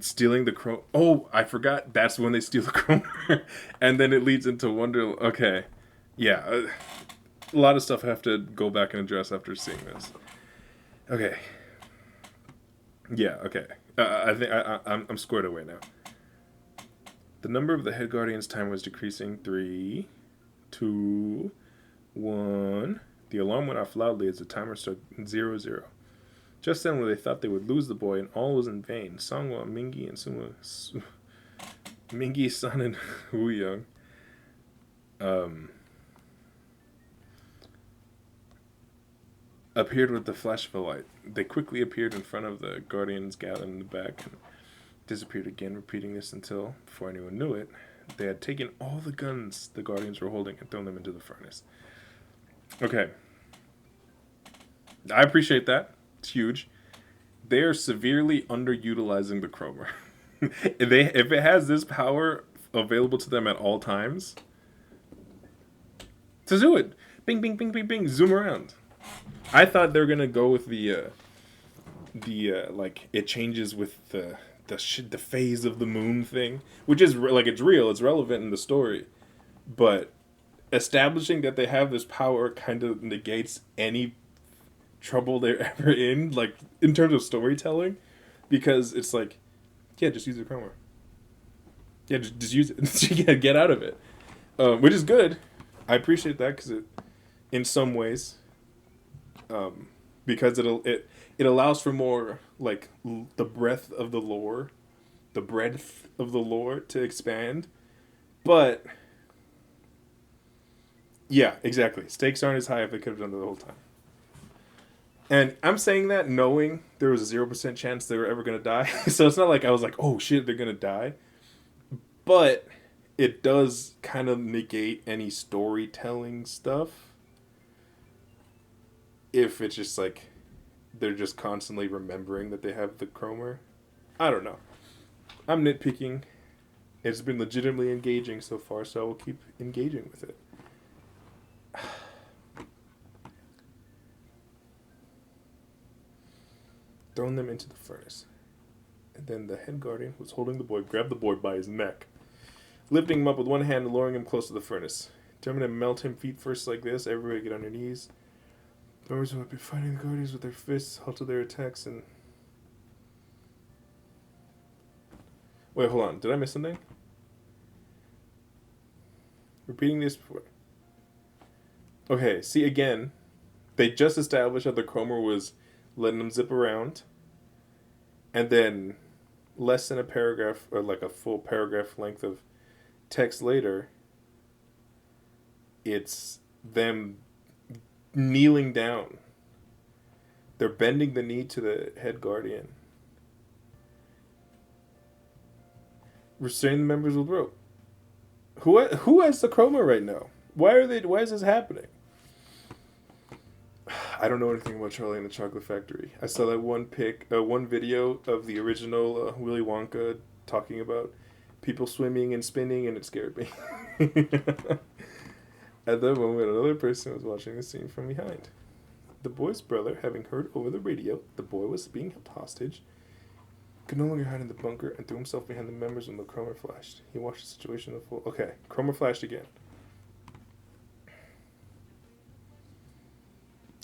Stealing the chrome. Oh, I forgot. That's when they steal the chromer, and then it leads into Wonder. Okay, yeah, a lot of stuff I have to go back and address after seeing this. Okay. Yeah. Okay. I think I'm squared away now. The number of the head guardian's time was decreasing. 3, 2, 1. The alarm went off loudly as the timer started 0, 0. Just then, when they thought they would lose the boy, and all was in vain, Songwa, Mingi, and Mingi, Sun, and Wu Young appeared with the flash of a light. They quickly appeared in front of the Guardians gathered in the back and disappeared again, repeating this until, before anyone knew it, they had taken all the guns the Guardians were holding and thrown them into the furnace. Okay. I appreciate that. It's huge. They are severely underutilizing the chromer. If it has this power available to them at all times, to do it. Bing, bing, bing, bing, bing. Zoom around. I thought they were gonna go with the like it changes with the phase of the moon thing, which is like it's real, it's relevant in the story, but establishing that they have this power kind of negates any trouble they're ever in, like in terms of storytelling, because it's like, yeah, just use the chromer. Yeah, just use it. Yeah, get out of it, which is good. I appreciate that because it, in some ways, because it allows for more like the breadth of the lore to expand, but yeah, exactly. Stakes aren't as high if they could have done it the whole time. And I'm saying that knowing there was a 0% chance they were ever going to die. So it's not like I was like, oh shit, they're going to die. But it does kind of negate any storytelling stuff. If it's just like, they're just constantly remembering that they have the chromer. I don't know. I'm nitpicking. It's been legitimately engaging so far, so I will keep engaging with it. Thrown them into the furnace. And then the head guardian, who was holding the boy, grabbed the boy by his neck, lifting him up with one hand and lowering him close to the furnace. Determined to melt him feet first like this, everybody get on their knees. The members who had been fighting the guardians with their fists halted their attacks and... Wait, hold on. Did I miss something? Repeating this before. Okay, see again, they just established that the chromer was letting them zip around, and then less than a paragraph, or like a full paragraph length of text later, it's them kneeling down. They're bending the knee to the head guardian, restraining the members with rope. Who has the chroma right now? Why is this happening? I don't know anything about Charlie and the Chocolate Factory. I saw that one video of the original Willy Wonka talking about people swimming and spinning, and it scared me. At that moment, another person was watching the scene from behind. The boy's brother, having heard over the radio the boy was being held hostage, could no longer hide in the bunker and threw himself behind the members when the chromer flashed. He watched the situation unfold. Okay, chromer flashed again.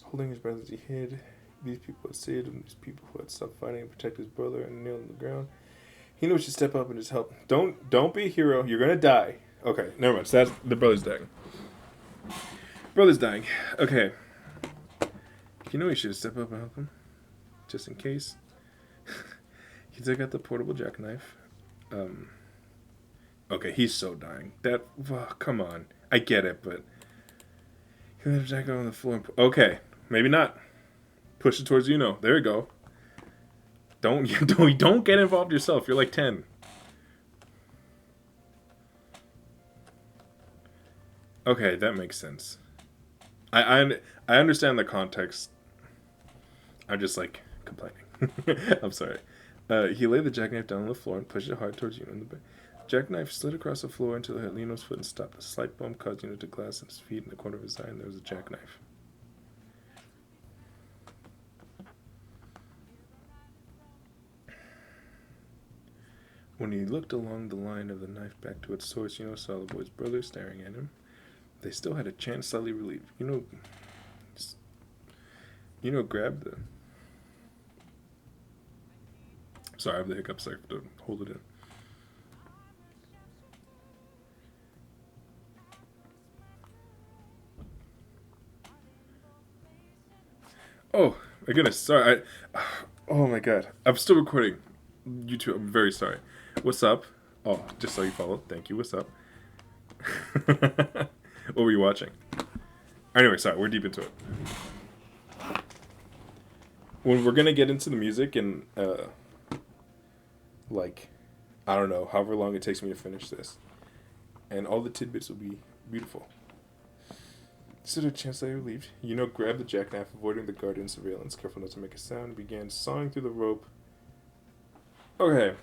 Holding his breath as he hid, these people had saved him, these people who had stopped fighting and protect his brother and kneel on the ground. He knew he should step up and just help. Don't be a hero. You're gonna die. Okay, never mind. So that's the brother's dying. Brother's dying. Okay. You know he should step up and help him, just in case. He took out the portable jackknife. Okay, he's so dying. That, come on. I get it, but he left the jackknife on the floor. Okay, maybe not. Push it towards There you go. Don't get involved yourself. You're like 10. Okay, that makes sense. I understand the context. I'm just like complaining. I'm sorry. He laid the jackknife down on the floor and pushed it hard towards Yuno in the back. Jackknife slid across the floor until it hit Lino's foot and stopped. A slight bump caused Yuno to glass at his feet in the corner of his eye, and there was a jackknife. When he looked along the line of the knife back to its source, Yuno saw the boy's brother staring at him. They still had a chance, slightly relieved. Yuno grabbed the... Sorry, I have the hiccups, so I have to hold it in. Oh, my goodness, sorry. Oh my god. I'm still recording. YouTube, I'm very sorry. What's up? Oh, just so you follow. Thank you. What's up? What were you watching? Anyway, sorry, we're deep into it. When we're gonna get into the music and like, I don't know, however long it takes me to finish this, and all the tidbits will be beautiful. Stood a chance that I relieved. Grabbed the jackknife, avoiding the guardian surveillance, careful not to make a sound, began sawing through the rope. Okay,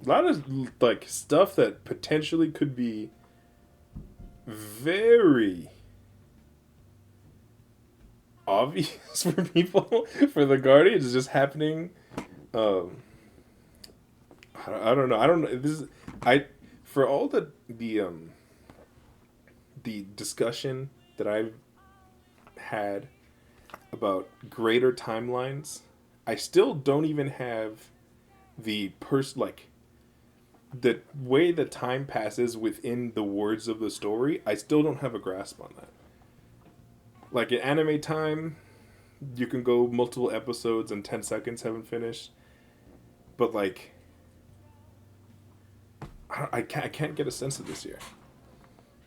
a lot of like stuff that potentially could be very obvious for people. For the guardians is just happening. I don't know. This is for all the discussion that I've had about greater timelines. I still don't even have the the way the time passes within the words of the story. I still don't have a grasp on that. Like in anime time, you can go multiple episodes and 10 seconds haven't finished. But like, I can't get a sense of this year.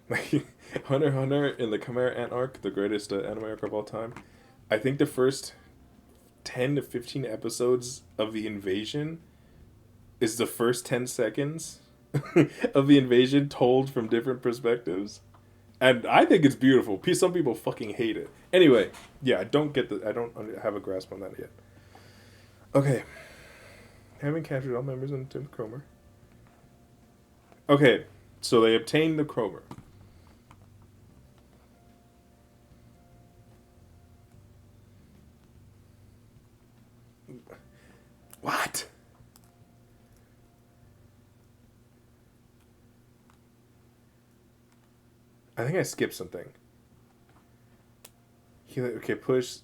Like Hunter x Hunter in the Chimera Ant arc, the greatest anime arc of all time. I think the first 10 to 15 episodes of the invasion is the first 10 seconds of the invasion told from different perspectives. And I think it's beautiful. Some people fucking hate it. Anyway, yeah, I don't have a grasp on that yet. Okay. Having captured all members of the Cromer. Okay, so they obtained the Cromer. What? I think I skipped something. Push.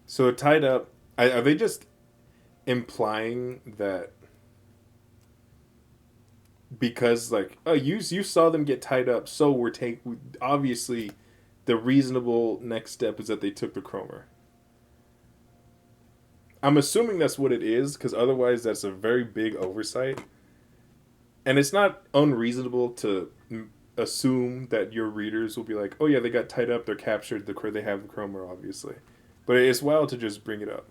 So it tied up. Are they just implying that because like, oh, you saw them get tied up, so obviously the reasonable next step is that they took the Cromer. I'm assuming that's what it is, because otherwise that's a very big oversight. And it's not unreasonable to assume that your readers will be like, oh yeah, they got tied up, they're captured, they have the Cromer, obviously. But it's wild to just bring it up.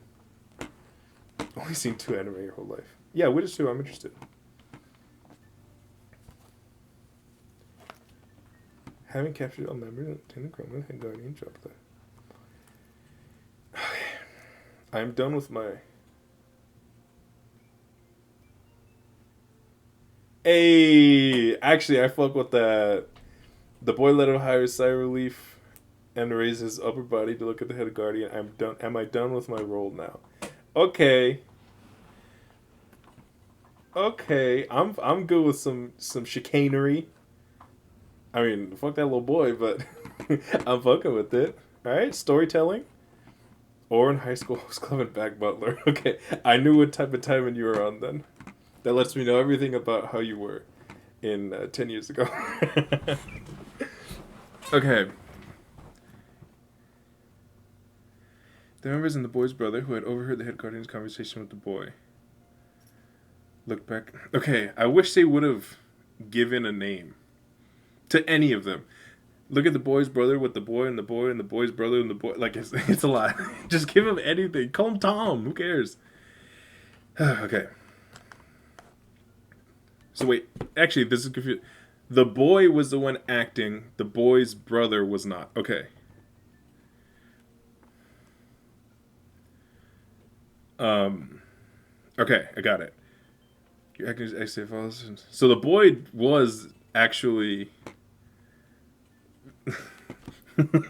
Only seen 2 anime your whole life. Yeah, Witch 2, I'm interested. Having captured all members of the Cromer and Guardian dropped that. I'm done with my... Hey! Actually, I fuck with that. The boy let him hire sigh relief and raise his upper body to look at the head guardian. I'm done. Am I done with my role now? Okay. Okay. I'm good with some chicanery. I mean, fuck that little boy, but I'm fucking with it. Alright, storytelling. Or in high school, I was clubbing back butler. Okay, I knew what type of timing you were on then. That lets me know everything about how you were in 10 years ago. Okay. The members and the boy's brother, who had overheard the head guardian's conversation with the boy. Look back. Okay, I wish they would have given a name to any of them. Look at the boy's brother with the boy and the boy and the boy's brother and the boy. Like, it's a lot. Just give him anything. Call him Tom. Who cares? Okay. So wait, actually, this is confusing. The boy was the one acting. The boy's brother was not. Okay. Okay, I got it. Your acting is actually follows. So the boy was actually.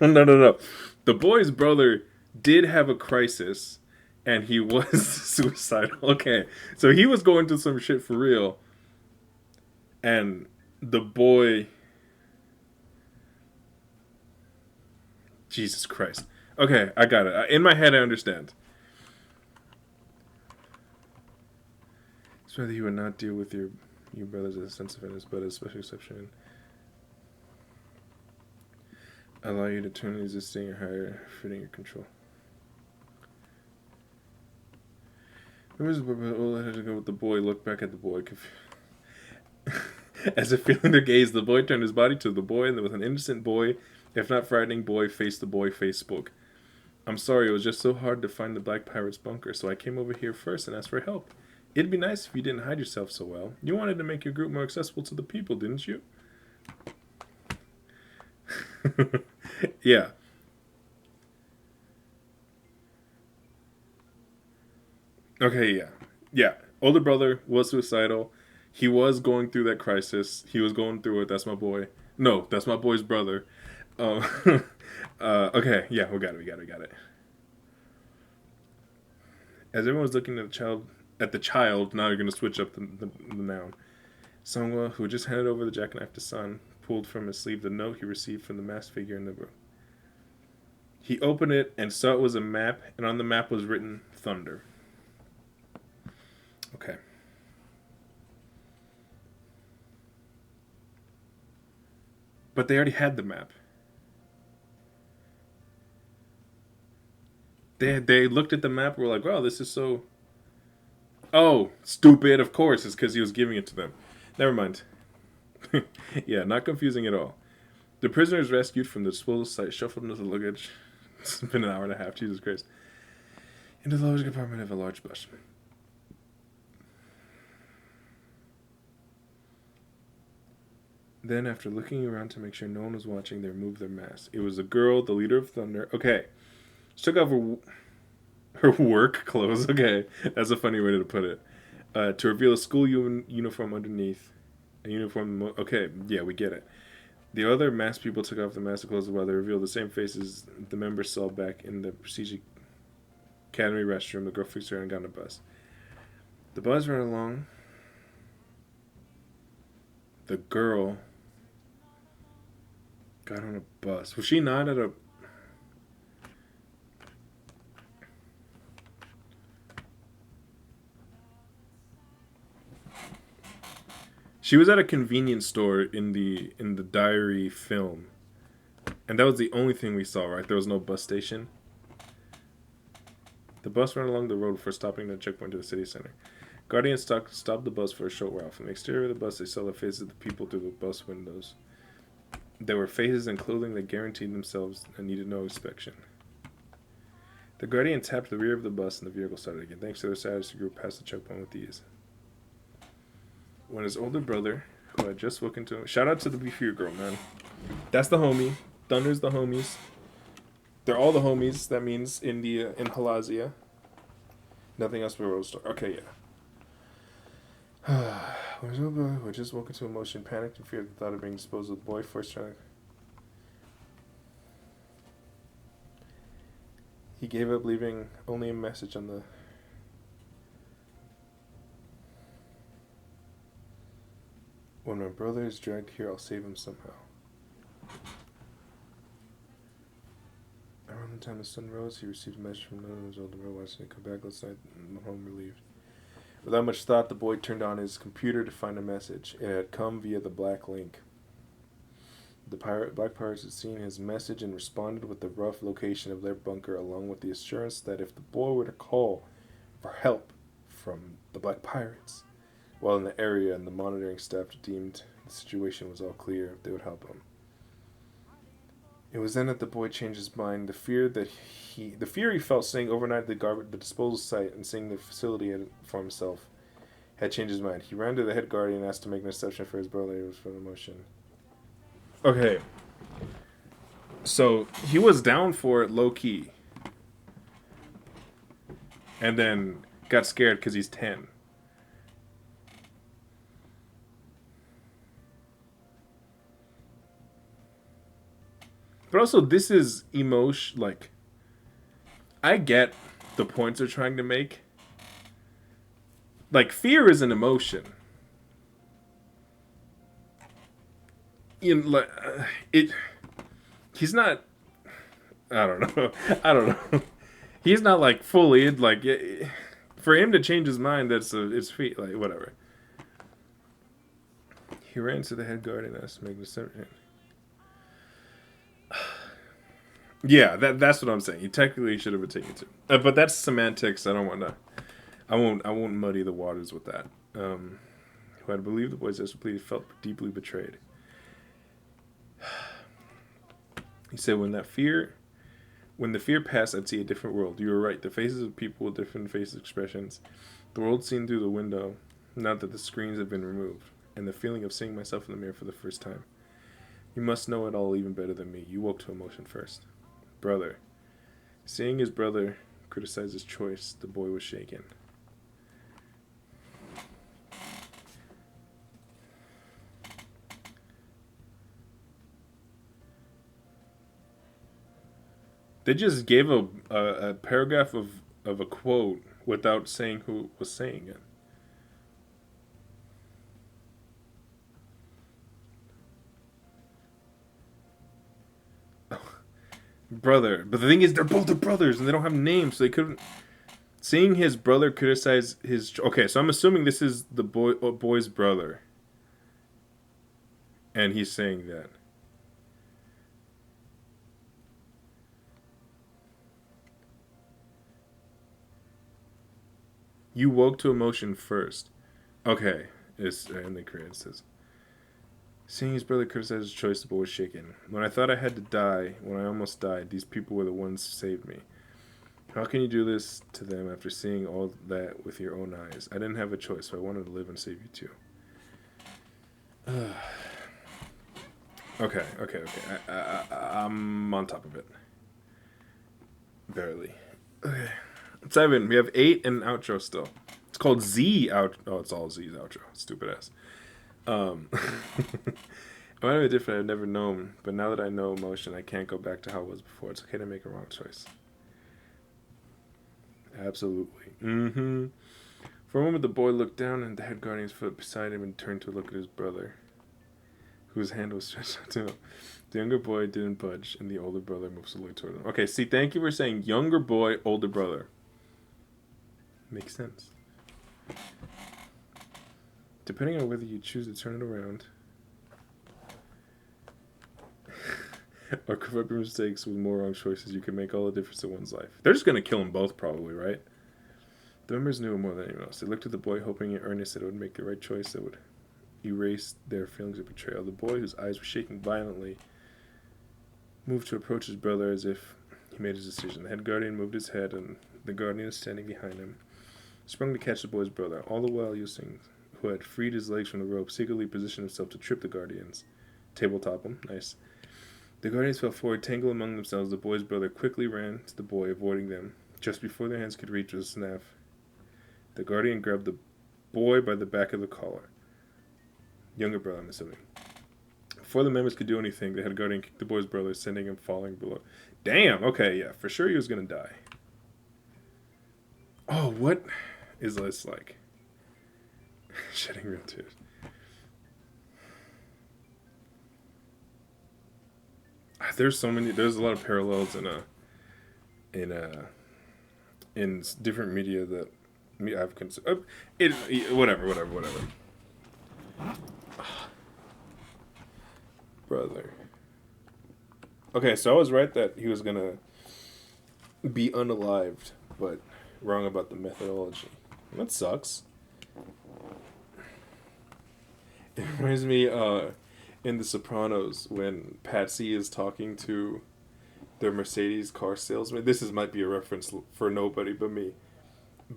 No. The boy's brother did have a crisis, and he was suicidal. Okay, so he was going through some shit for real, and the boy. Jesus Christ. Okay, I got it. In my head, I understand. It's whether he would not deal with your brothers as a sense of fairness, but as a special exception. Allow you to turn existing or higher, fitting your control. Members of the boy had to go with the boy, look back at the boy. As if feeling their gaze, the boy turned his body to the boy, and there was an innocent boy, if not frightening boy, faced the boy, face spoke. I'm sorry, it was just so hard to find the Black Pirate's bunker, so I came over here first and asked for help. It'd be nice if you didn't hide yourself so well. You wanted to make your group more accessible to the people, didn't you? Yeah. Okay, yeah. Yeah. Older brother was suicidal. He was going through that crisis. He was going through it. That's my boy. No, that's my boy's brother. Um, okay, yeah, we got it. As everyone was looking at the child, now you're going to switch up the noun. Songwa, who just handed over the jackknife to Sun, pulled from his sleeve the note he received from the masked figure in the room. He opened it and saw it was a map, and on the map was written Thunder. Okay. But they already had the map. They looked at the map and were like, wow, this is so... Oh, stupid, of course. It's because he was giving it to them. Never mind. Yeah, not confusing at all. The prisoners rescued from the disposal site shuffled into the luggage. It's been an hour and a half, Jesus Christ. Into the luggage compartment of a large bus. Then, after looking around to make sure no one was watching, they removed their masks. It was a girl, the leader of Thunder. Okay. She took off her work clothes. Okay. That's a funny way to put it. To reveal a school uniform underneath. A uniform. Okay. Yeah, we get it. The other masked people took off the mask clothes while they revealed the same faces the members saw back in the Prestige Academy restroom. The girl fixed her and got on a bus. The bus ran along. The girl got on a bus. Was she not at a... She was at a convenience store in the diary film. And that was the only thing we saw, right? There was no bus station. The bus ran along the road before stopping at a checkpoint to the city center. Guardians stopped the bus for a short while. From the exterior of the bus, they saw the faces of the people through the bus windows. There were faces and clothing that guaranteed themselves and needed no inspection. The Guardian tapped the rear of the bus and the vehicle started again. Thanks to their status, the group passed the checkpoint with ease. When his older brother, who had just spoken to him... Shout out to the Beefier girl, man. That's the homie. Thunder's the homies. They're all the homies. That means in Halazia. Nothing else but Rose Star. Okay, yeah. When his older brother, who had just woken to emotion, panicked and feared the thought of being disposed of the boy, first trying... He gave up, leaving only a message on the... When my brother is dragged here, I'll save him somehow. Around the time the sun rose, he received a message from another of his older brother watching it come back last night and home relieved. Without much thought, the boy turned on his computer to find a message. It had come via the Black Link. The Black Pirates had seen his message and responded with the rough location of their bunker, along with the assurance that if the boy were to call for help from the Black Pirates, while in the area, and the monitoring staff deemed the situation was all clear, they would help him. It was then that the boy changed his mind. The fear he felt staying overnight at the disposal site and seeing the facility for himself had changed his mind. He ran to the head guardian and asked to make an exception for his brother. It was for the motion. Okay. So he was down for it low key. And then got scared because he's 10. But also, this is emotion. Like, I get the points they're trying to make. Like, fear is an emotion. Like, he's not. I don't know. He's not like fully like. For him to change his mind, it's feet. Like, whatever. He ran to the head guard and asked to make the decision. Yeah, that's what I'm saying. He technically should have been taken to, but that's semantics. I won't muddy the waters with that. Who had believed the boy's plea felt deeply betrayed. He said, when the fear passed, I'd see a different world. You were right. The faces of people with different face expressions. The world seen through the window, now that the screens have been removed, and the feeling of seeing myself in the mirror for the first time. You must know it all even better than me. You woke to emotion first. Brother. Seeing his brother criticize his choice, the boy was shaken. They just gave a paragraph of a quote without saying who was saying it. Brother. But the thing is, they're both the brothers, and they don't have names, so they couldn't... Seeing his brother criticize his... Okay, so I'm assuming this is the boy's brother. And he's saying that. You woke to emotion first. Okay. It's in the credits says... Seeing his brother criticize his choice, the boy was shaken. When I thought I had to die, when I almost died, these people were the ones who saved me. How can you do this to them after seeing all that with your own eyes? I didn't have a choice, so I wanted to live and save you too. Okay. I'm on top of it. Barely. Okay. 7. We have 8 and an outro still. It's called Z out. Oh, it's all Z's outro. Stupid ass. I might be different. I've never known, but now that I know emotion, I can't go back to how it was before. It's okay to make a wrong choice. Absolutely. For a moment, the boy looked down, and the head guardian's foot beside him, and turned to look at his brother, whose hand was stretched out to him. The younger boy didn't budge, and the older brother moved slowly toward him. Okay, see, thank you for saying younger boy, older brother. Makes sense. Depending on whether you choose to turn it around or cover up your mistakes with more wrong choices, you can make all the difference in one's life. They're just going to kill them both, probably, right? The members knew more than anyone else. They looked at the boy, hoping in earnest that it would make the right choice that would erase their feelings of betrayal. The boy, whose eyes were shaking violently, moved to approach his brother as if he made his decision. The head guardian moved his head, and the guardian standing behind him sprung to catch the boy's brother. All the while, Yusing, who had freed his legs from the rope, secretly positioned himself to trip the guardians. Tabletop him. Nice. The guardians fell forward, tangled among themselves. The boy's brother quickly ran to the boy, avoiding them. Just before their hands could reach with a snap, the guardian grabbed the boy by the back of the collar. Younger brother, I'm assuming. Before the members could do anything, the head guardian kicked the boy's brother, sending him falling below. Damn! Okay, yeah, for sure he was gonna die. Oh, what is this like? Shedding real tears. There's a lot of parallels in different media that I've considered. Whatever. Brother. Okay, so I was right that he was gonna be unalived, but wrong about the methodology. That sucks. It reminds me in The Sopranos when Patsy is talking to their Mercedes car salesman. This might be a reference for nobody but me,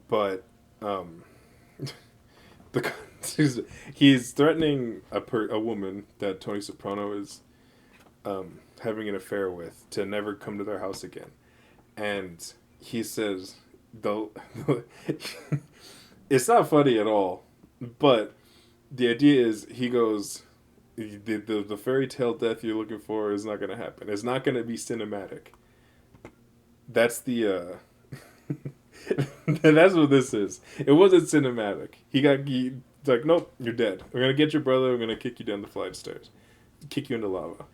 but um, the he's threatening a woman that Tony Soprano is having an affair with to never come to their house again, and he says the it's not funny at all, but the idea is he goes the fairy tale death you're looking for is not going to happen. It's not going to be cinematic. That's the that's what this is. It wasn't cinematic. He like, nope, you're dead. We're gonna get your brother. We're gonna kick you down the flight of stairs, kick you into lava.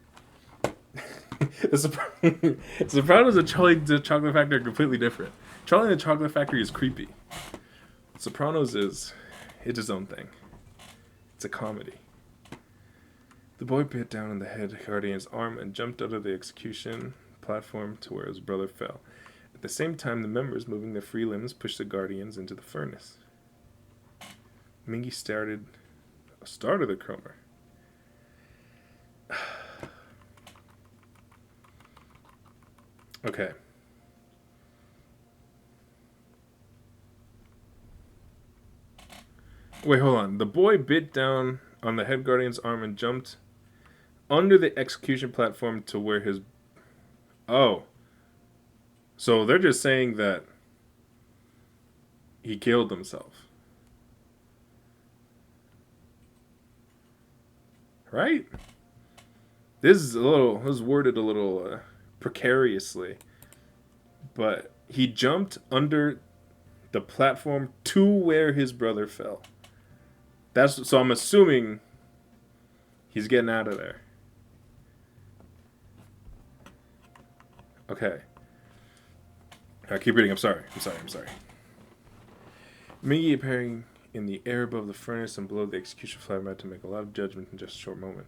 The Sopranos and Charlie the Chocolate Factory are completely different. Charlie and the Chocolate Factory is creepy. Sopranos it's its own thing. It's a comedy. The boy bit down on the head guardian's arm and jumped out of the execution platform to where his brother fell. At the same time, the members, moving their free limbs, pushed the guardians into the furnace. Mingy started the chromer. Okay. Wait, hold on. The boy bit down on the head guardian's arm and jumped under the execution platform to where his... Oh. So they're just saying that he killed himself. Right? This is worded a little precariously. But he jumped under the platform to where his brother fell. So I'm assuming he's getting out of there. Okay. I keep reading. I'm sorry. Mingy appearing in the air above the furnace and below the execution flag had to make a lot of judgment in just a short moment.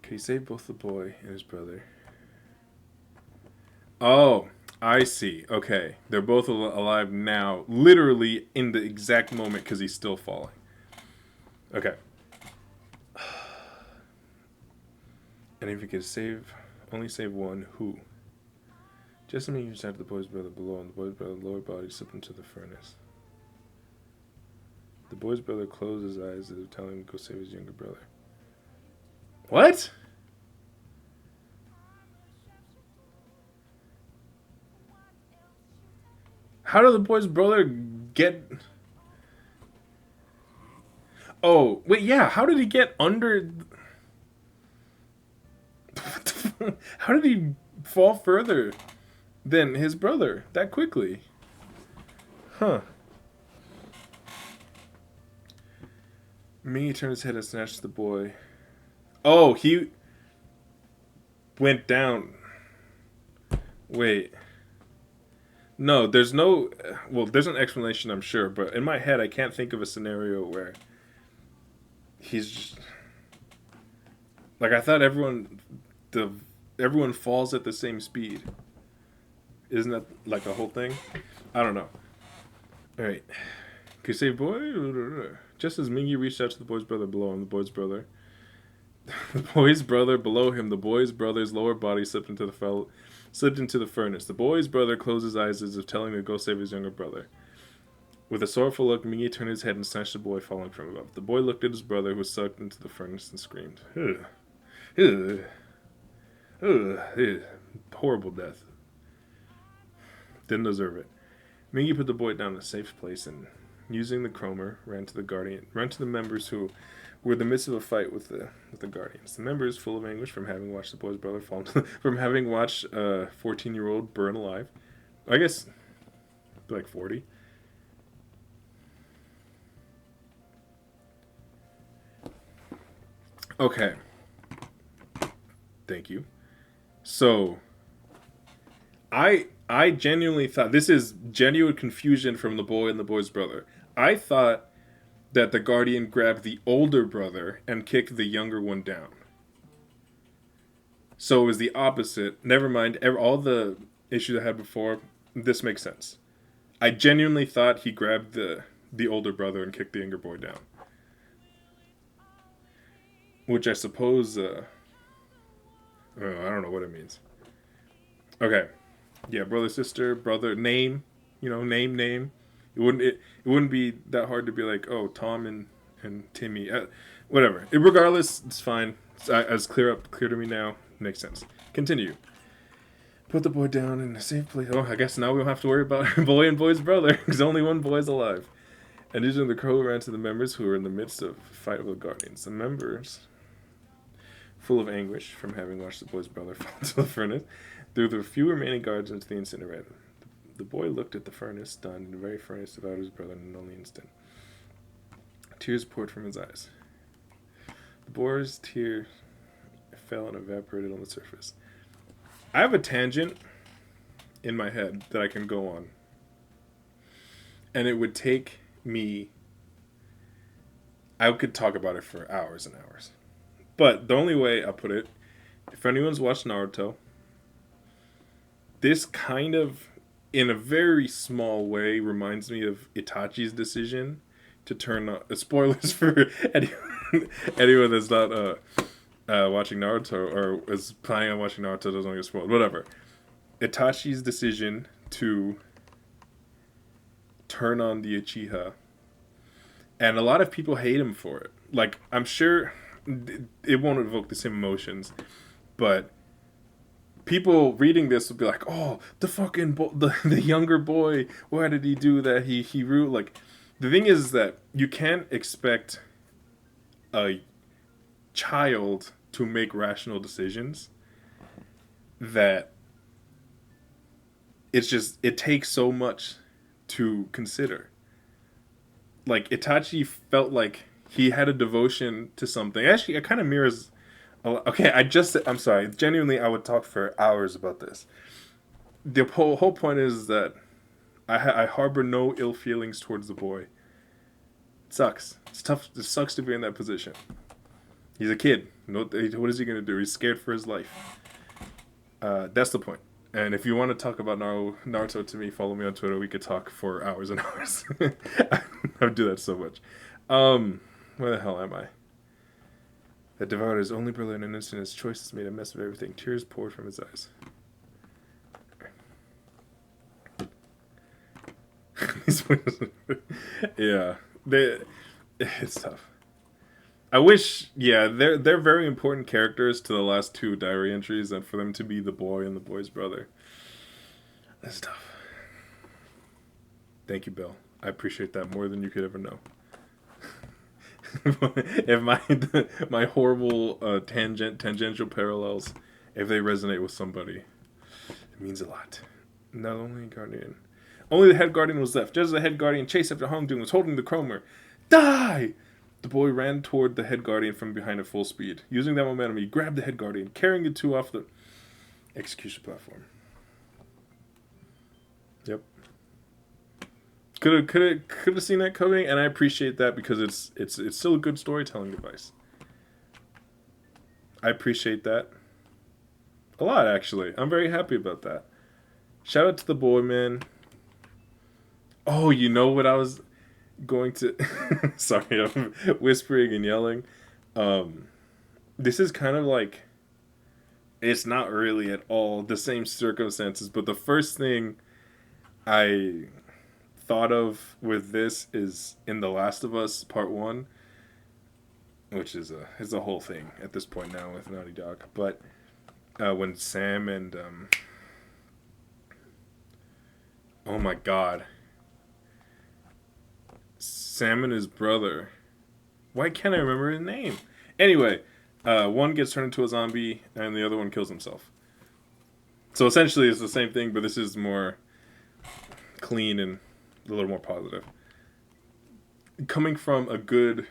Could he save both the boy and his brother? Oh, I see. Okay. They're both alive now, literally in the exact moment because he's still falling. Okay. And if he could only save one, who? Just as Mingy shot the boy's brother below, and the boy's brother's lower body slipped into the furnace. The boy's brother closed his eyes as if telling him to go save his younger brother. What? How did the boy's brother get... Oh, wait, yeah. How did he get under... How did he fall further than his brother that quickly? Huh. Mingy turned his head and snatched the boy. Oh, he went down. Wait. No, there's no... Well, there's an explanation, I'm sure, but in my head, I can't think of a scenario where he's just... Like, I thought everyone falls at the same speed. Isn't that like a whole thing? I don't know. Alright. Could you say boy? Just as Mingy reached out to the boy's brother below him, the boy's brother below him, the boy's brother's lower body slipped into the furnace. The boy's brother closed his eyes as if telling him to go save his younger brother. With a sorrowful look, Mingy turned his head and snatched the boy falling from above. The boy looked at his brother, who was sucked into the furnace, and screamed. Ugh. Ugh. Ugh. Horrible death. Didn't deserve it. Mingy put the boy down in a safe place and, using the chromer, ran to the members who were in the midst of a fight with the guardians. The members, full of anguish from having watched the boy's brother fall, from having watched a 14-year-old burn alive. I guess, like 40. Okay. Thank you. So, I genuinely thought, this is genuine confusion from the boy and the boy's brother. I thought that the guardian grabbed the older brother and kicked the younger one down. So it was the opposite. Never mind. All the issues I had before, this makes sense. I genuinely thought he grabbed the older brother and kicked the younger boy down. which I suppose, I don't know what it means. Okay. Yeah, brother, sister, brother, name, name. It wouldn't be that hard to be like, oh, Tom and Timmy, whatever. Regardless, it's fine. It's clear to me now. Makes sense. Continue. Put the boy down in a safe place. Oh, I guess now we don't have to worry about boy and boy's brother, because only one boy is alive. And usually the crow ran to the members who were in the midst of a fight with the guardians. The members, full of anguish from having watched the boy's brother fall into the furnace, threw the few remaining guards into the incinerator. The boy looked at the furnace, stunned, and the very furnace devoured his brother in an only instant. Tears poured from his eyes. The boy's tear fell and evaporated on the surface. I have a tangent in my head that I can go on. And it would take me... I could talk about it for hours and hours. But the only way I put it, if anyone's watched Naruto, this kind of, in a very small way, reminds me of Itachi's decision to turn on... spoilers for anyone that's not watching Naruto, or is planning on watching Naruto, doesn't get spoiled. Whatever. Itachi's decision to turn on the Uchiha. And a lot of people hate him for it. Like, I'm sure it won't evoke the same emotions, but people reading this will be like, oh, the fucking the younger boy, why did he do that? He rude. Like, the thing is that you can't expect a child to make rational decisions. That it takes so much to consider. Like, Itachi felt like he had a devotion to something. Actually, it kind of mirrors... Okay, I'm sorry. Genuinely, I would talk for hours about this. The whole point is that I harbor no ill feelings towards the boy. It sucks. It's tough. It sucks to be in that position. He's a kid. What is he going to do? He's scared for his life. That's the point. And if you want to talk about Naruto to me, follow me on Twitter. We could talk for hours and hours. I would do that so much. Where the hell am I? That devoured his only brother in an instant. His choices made a mess of everything. Tears poured from his eyes. Yeah, it's tough. I wish, they're very important characters to the last two diary entries, and for them to be the boy and the boy's brother, that's tough. Thank you, Bill. I appreciate that more than you could ever know. If my horrible tangential parallels, if they resonate with somebody, it means a lot. Not only guardian, only the head guardian was left. Just as the head guardian chased after Hongdun was holding the chromer. Die! The boy ran toward the head guardian from behind at full speed. Using that momentum, he grabbed the head guardian, carrying the two off the execution platform. Yep. Could have seen that coming, and I appreciate that because it's still a good storytelling device. I appreciate that a lot, actually. I'm very happy about that. Shout out to the boy, man. Oh, you know what I was going to... Sorry, I'm whispering and yelling. This is kind of like... It's not really at all the same circumstances, but the first thing I thought of with this is in The Last of Us Part 1, which is a whole thing at this point now with Naughty Dog. But when Sam and... oh my god. Sam and his brother. Why can't I remember his name? Anyway, one gets turned into a zombie and the other one kills himself. So essentially it's the same thing, but this is more clean and a little more positive. Coming from a good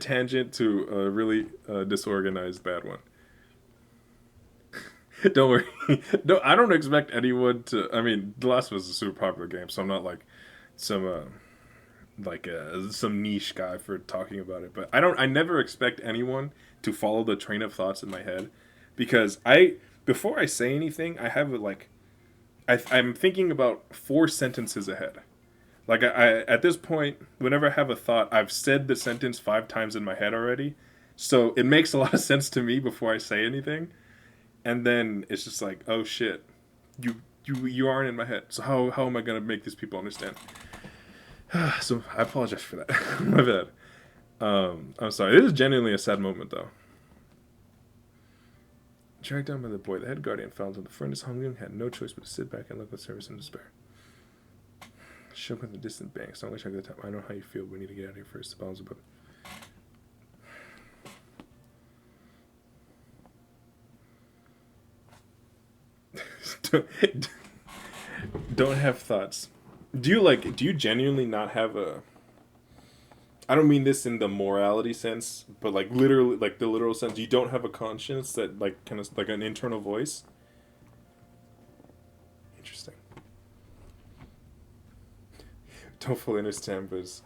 tangent to a really disorganized bad one. Don't worry. No, I don't expect anyone to... I mean, The Last of Us is a super popular game, so I'm not like some niche guy for talking about it. But I never expect anyone to follow the train of thoughts in my head, because before I say anything, I have I'm thinking about 4 sentences ahead. Like I at this point, whenever I have a thought, I've said the sentence 5 times in my head already, so it makes a lot of sense to me before I say anything, and then it's just like, oh shit, you aren't in my head. So how am I gonna make these people understand? So I apologize for that. My bad. I'm sorry. This is genuinely a sad moment though. Dragged down by the boy, the head guardian fell into the furnace, hung and had no choice but to sit back and look with service and despair. Shook on the distant banks. Don't wish I could tell. I know how you feel. We need to get out of here first. The bombs above. Don't have thoughts. Do you genuinely not have a? I don't mean this in the morality sense, but like literally, like the literal sense. You don't have a conscience that like kind of like an internal voice. Interesting. Don't fully understand, but it's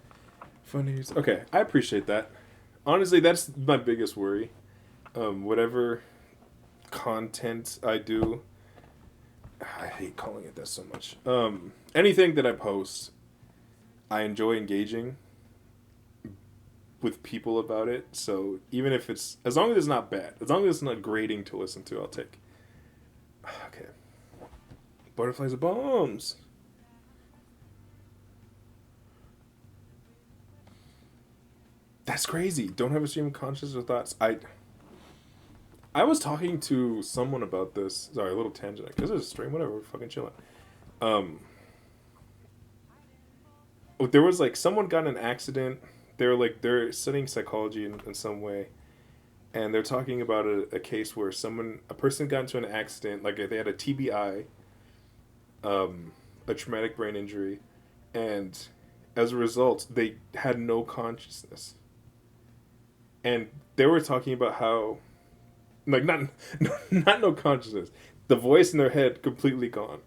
funny. Okay, I appreciate that. Honestly, that's my biggest worry. Whatever content I do, I hate calling it that so much. Anything that I post, I enjoy engaging with people about it. So even if it's, as long as it's not bad, as long as it's not grating to listen to, I'll take. Okay. Butterflies are bombs. That's crazy. Don't have a stream of consciousness or thoughts. I was talking to someone about this. Sorry, a little tangent. Because it's a stream, whatever. We're fucking chilling. There was like someone got in an accident. They're studying psychology in some way, and they're talking about a case where a person got into an accident. Like they had a TBI, a traumatic brain injury, and as a result, they had no consciousness. And they were talking about how, like, not no consciousness, the voice in their head completely gone.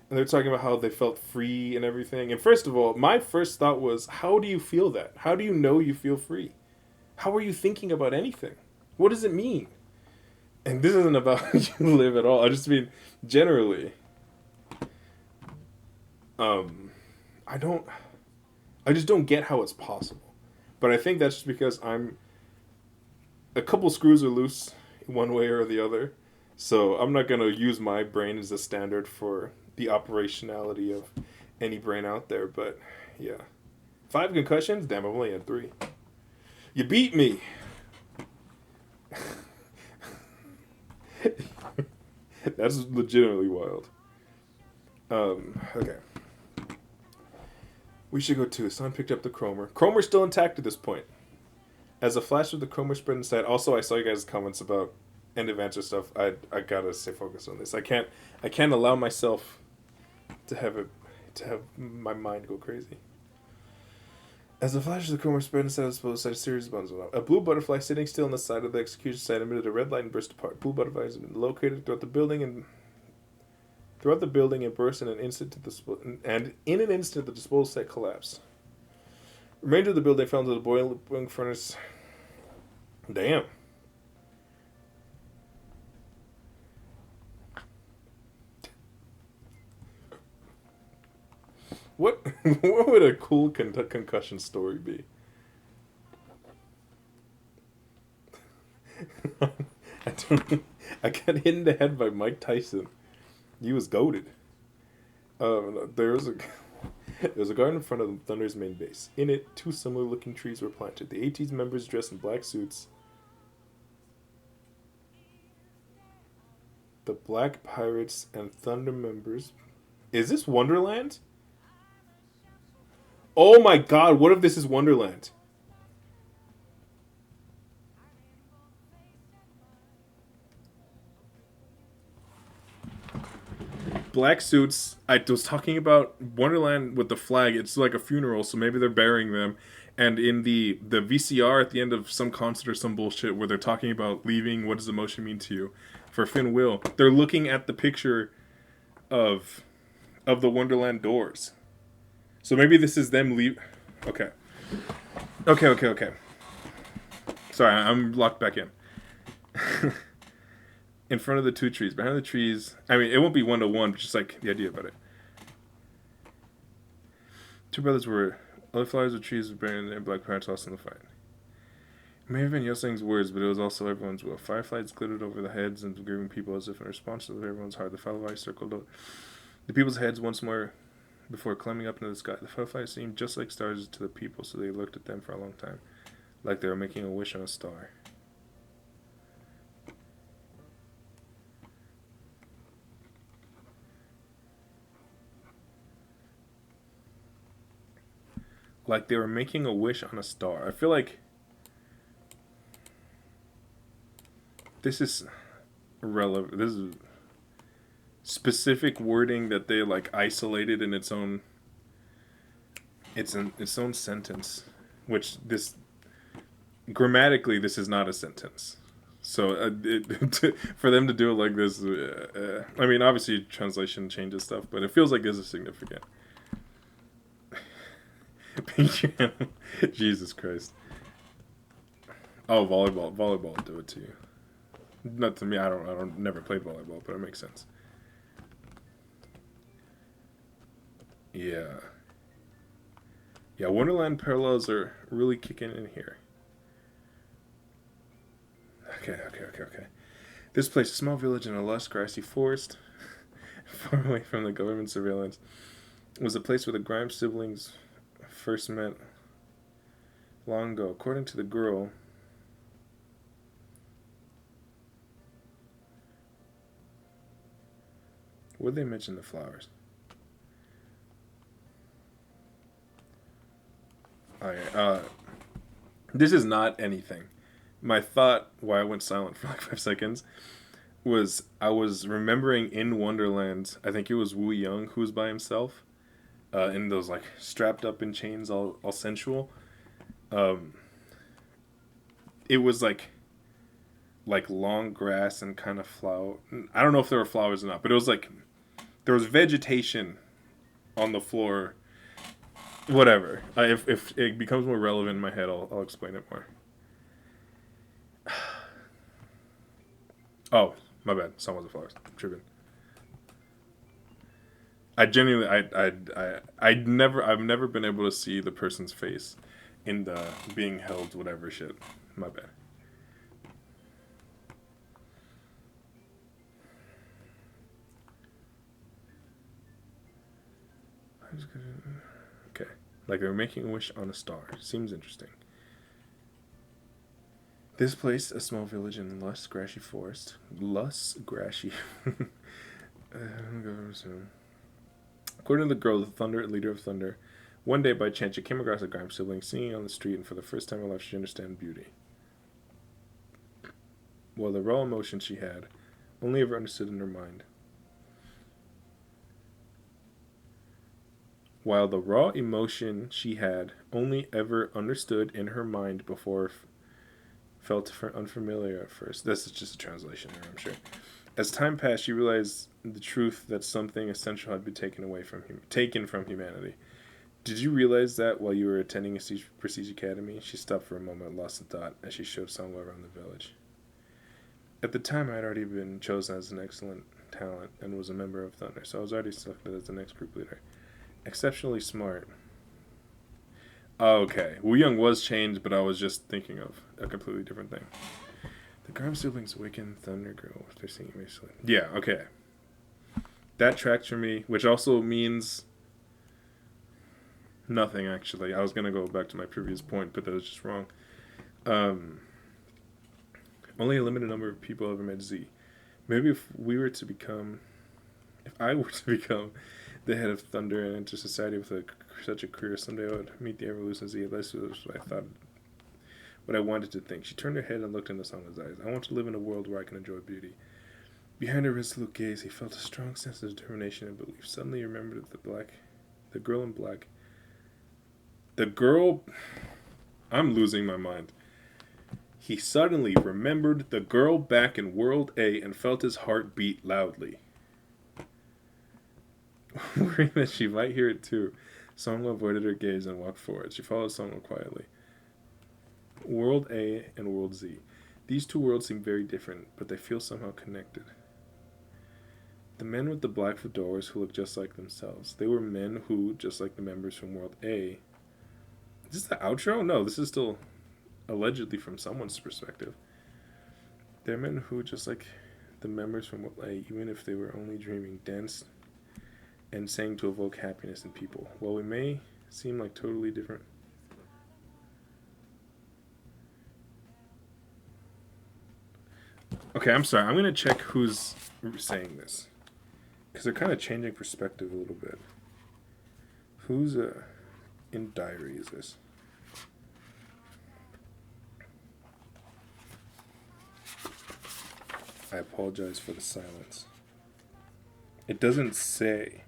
And they're talking about how they felt free and everything. And first of all, my first thought was, how do you feel that? How do you know you feel free? How are you thinking about anything? What does it mean? And this isn't about how you live at all. I just mean, generally, I just don't get how it's possible. But I think that's just because a couple screws are loose one way or the other. So I'm not going to use my brain as a standard for the operationality of any brain out there. But yeah. 5 concussions? Damn, I've only had 3. You beat me. That's legitimately wild. Okay. We should go too. Someone picked up the Cromer. Cromer's still intact at this point. As a flash of the Cromer spread inside. Also, I saw you guys' comments about end of answer stuff. I gotta stay focused on this. I can't allow myself to have my mind go crazy. As the flash of the Cromer spread inside the exposed side, a series of buttons went off. A blue butterfly sitting still on the side of the execution site emitted a red light and burst apart. Blue butterflies have been located throughout the building and burst in an instant in an instant the disposal site collapsed. The remainder of the building fell into the boiling furnace. Damn. What would a cool concussion story be? I got hit in the head by Mike Tyson. He was goated. There was a garden in front of the Thunder's main base. In it, 2 similar-looking trees were planted. The ATEEZ members dressed in black suits. The Black Pirates and Thunder members. Is this Wonderland? Oh my god, what if this is Wonderland? Black suits. I was talking about Wonderland with the flag. It's like a funeral, so maybe they're burying them. And in the VCR at the end of some concert or some bullshit where they're talking about leaving, what does emotion mean to you? For Finn Will, they're looking at the picture of the Wonderland doors. So maybe this is them leave. Okay. Sorry, I'm locked back in. In front of the 2 trees. Behind the trees. I mean, it won't be 1-to-1, but just like the idea about it. Two brothers were other flowers with trees burning and black parents lost in the fight. It may have been Yoseling's words, but it was also everyone's will. Fireflies glittered over the heads of the grieving people as if in response to everyone's heart. The fireflies circled the people's heads once more before climbing up into the sky. The fireflies seemed just like stars to the people, so they looked at them for a long time, like they were making a wish on a star. Like they were making a wish on a star. I feel like this is relevant. This is specific wording that they like isolated in its own sentence, which this grammatically this is not a sentence. So for them to do it like this, I mean, obviously translation changes stuff, but it feels like this is significant. Jesus Christ. Oh, volleyball will do it to you. Not to me. I don't never played volleyball, but it makes sense. Yeah. Yeah, Wonderland parallels are really kicking in here. Okay. This place, a small village in a lush, grassy forest, far away from the government surveillance, was a place where the Grimes siblings first met long ago. According to the girl, would they mention the flowers? This is not anything. My thought, why I went silent for like 5 seconds, was I was remembering in Wonderland, I think it was Wu Young who was by himself, in those like strapped up in chains, all sensual. It was like long grass and kind of flower. I don't know if there were flowers or not, but it was like there was vegetation on the floor. Whatever. If it becomes more relevant in my head, I'll explain it more. Oh, my bad. Song was the flowers. I'm tripping. I genuinely, I've never been able to see the person's face in the being held whatever shit. My bad. Okay. Like they're making a wish on a star. Seems interesting. This place, a small village in lush, grassy forest. According to the girl, the thunder, leader of thunder, one day by chance she came across a Grimes sibling singing on the street, and for the first time in her life she understood beauty. While the raw emotion she had, only ever understood in her mind. While the raw emotion she had only ever understood in her mind before felt unfamiliar at first. This is just a translation here, I'm sure. As time passed, she realized the truth that something essential had been taken from humanity. Did you realize that while you were attending a prestige academy? She stopped for a moment, lost in thought, as she showed someone around the village. At the time, I had already been chosen as an excellent talent and was a member of Thunder, so I was already selected as the next group leader. Exceptionally smart. Okay, Wu Young was changed, but I was just thinking of a completely different thing. The Grimes siblings awakened Thunder Girl with their singing basically. Yeah, okay. That tracks for me, which also means nothing, actually. I was going to go back to my previous point, but that was just wrong. Only a limited number of people ever met Z. Maybe if I were to become the head of Thunder and enter society with such a career, someday I would meet the evolution of Z. At least was what I thought, what I wanted to think. She turned her head and looked into Song's eyes. I want to live in a world where I can enjoy beauty. Behind her resolute gaze, he felt a strong sense of determination and belief. Suddenly he remembered the girl in black. I'm losing my mind. He suddenly remembered the girl back in World A and felt his heart beat loudly. Worrying that she might hear it too, Songwoo avoided her gaze and walked forward. She followed Songwoo quietly. World A and World Z. These two worlds seem very different, but they feel somehow connected. The men with the black fedoras who looked just like themselves. They were men who, just like the members from World A... Is this the outro? No, this is still allegedly from someone's perspective. They're men who, just like the members from World A, even if they were only dreaming, danced and sang to evoke happiness in people. While we may seem like totally different... Okay, I'm sorry. I'm going to check who's saying this. Because they're kind of changing perspective a little bit. Who's in diary is this? I apologize for the silence. It doesn't say.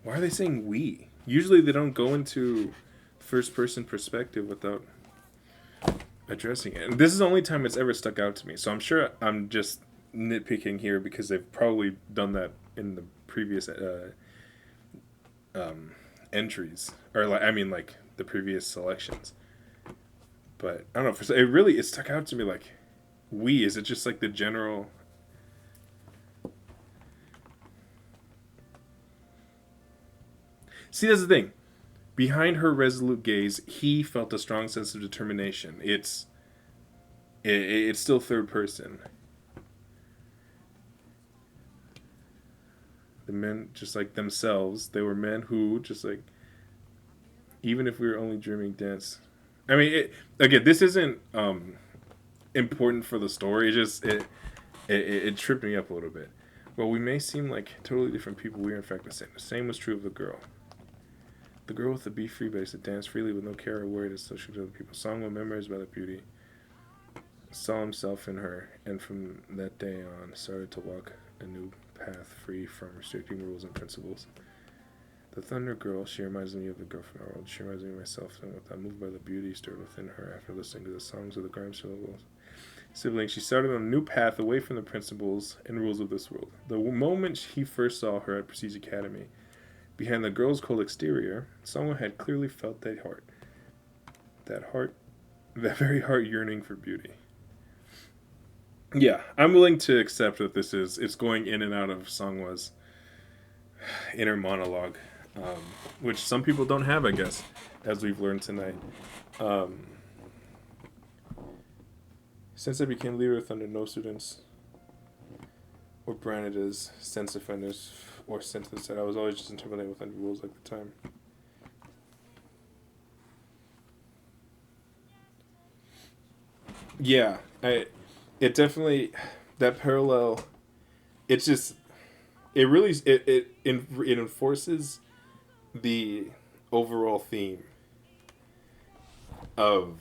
Why are they saying we? Usually they don't go into first person perspective without addressing it. And this is the only time it's ever stuck out to me. So I'm sure I'm just nitpicking here because they've probably done that in the previous entries. Or like the previous selections. But I don't know, it stuck out to me like we. Is it just like the general... See, that's the thing. Behind her resolute gaze, he felt a strong sense of determination. It's still third person. The men, just like themselves, they were men who, just like, even if we were only dreaming, dance. I mean, again, this isn't important for the story. It tripped me up a little bit. Well, we may seem like totally different people. We are in fact the same. The same was true of the girl. The girl with the be free base that danced freely with no care or worry associated with other people. Song with memories by the beauty. Saw himself in her, and from that day on started to walk a new path free from restricting rules and principles. The Thunder Girl, she reminds me of the girl from our world. She reminds me of myself, and without moved by the beauty stirred within her after listening to the songs of the Grimes siblings. She started on a new path away from the principles and rules of this world. The moment he first saw her at Prestige Academy, behind the girl's cold exterior, someone had clearly felt that heart. That very heart yearning for beauty. Yeah, I'm willing to accept that it's going in and out of Songwa's inner monologue, which some people don't have, I guess, as we've learned tonight. Since I became leader of Thunder, no students were branded as sense offenders or sent to the side. I was always just intimidated with Thunder rules like the time. Yeah, it definitely, that parallel, it's just, it really, it enforces the overall theme of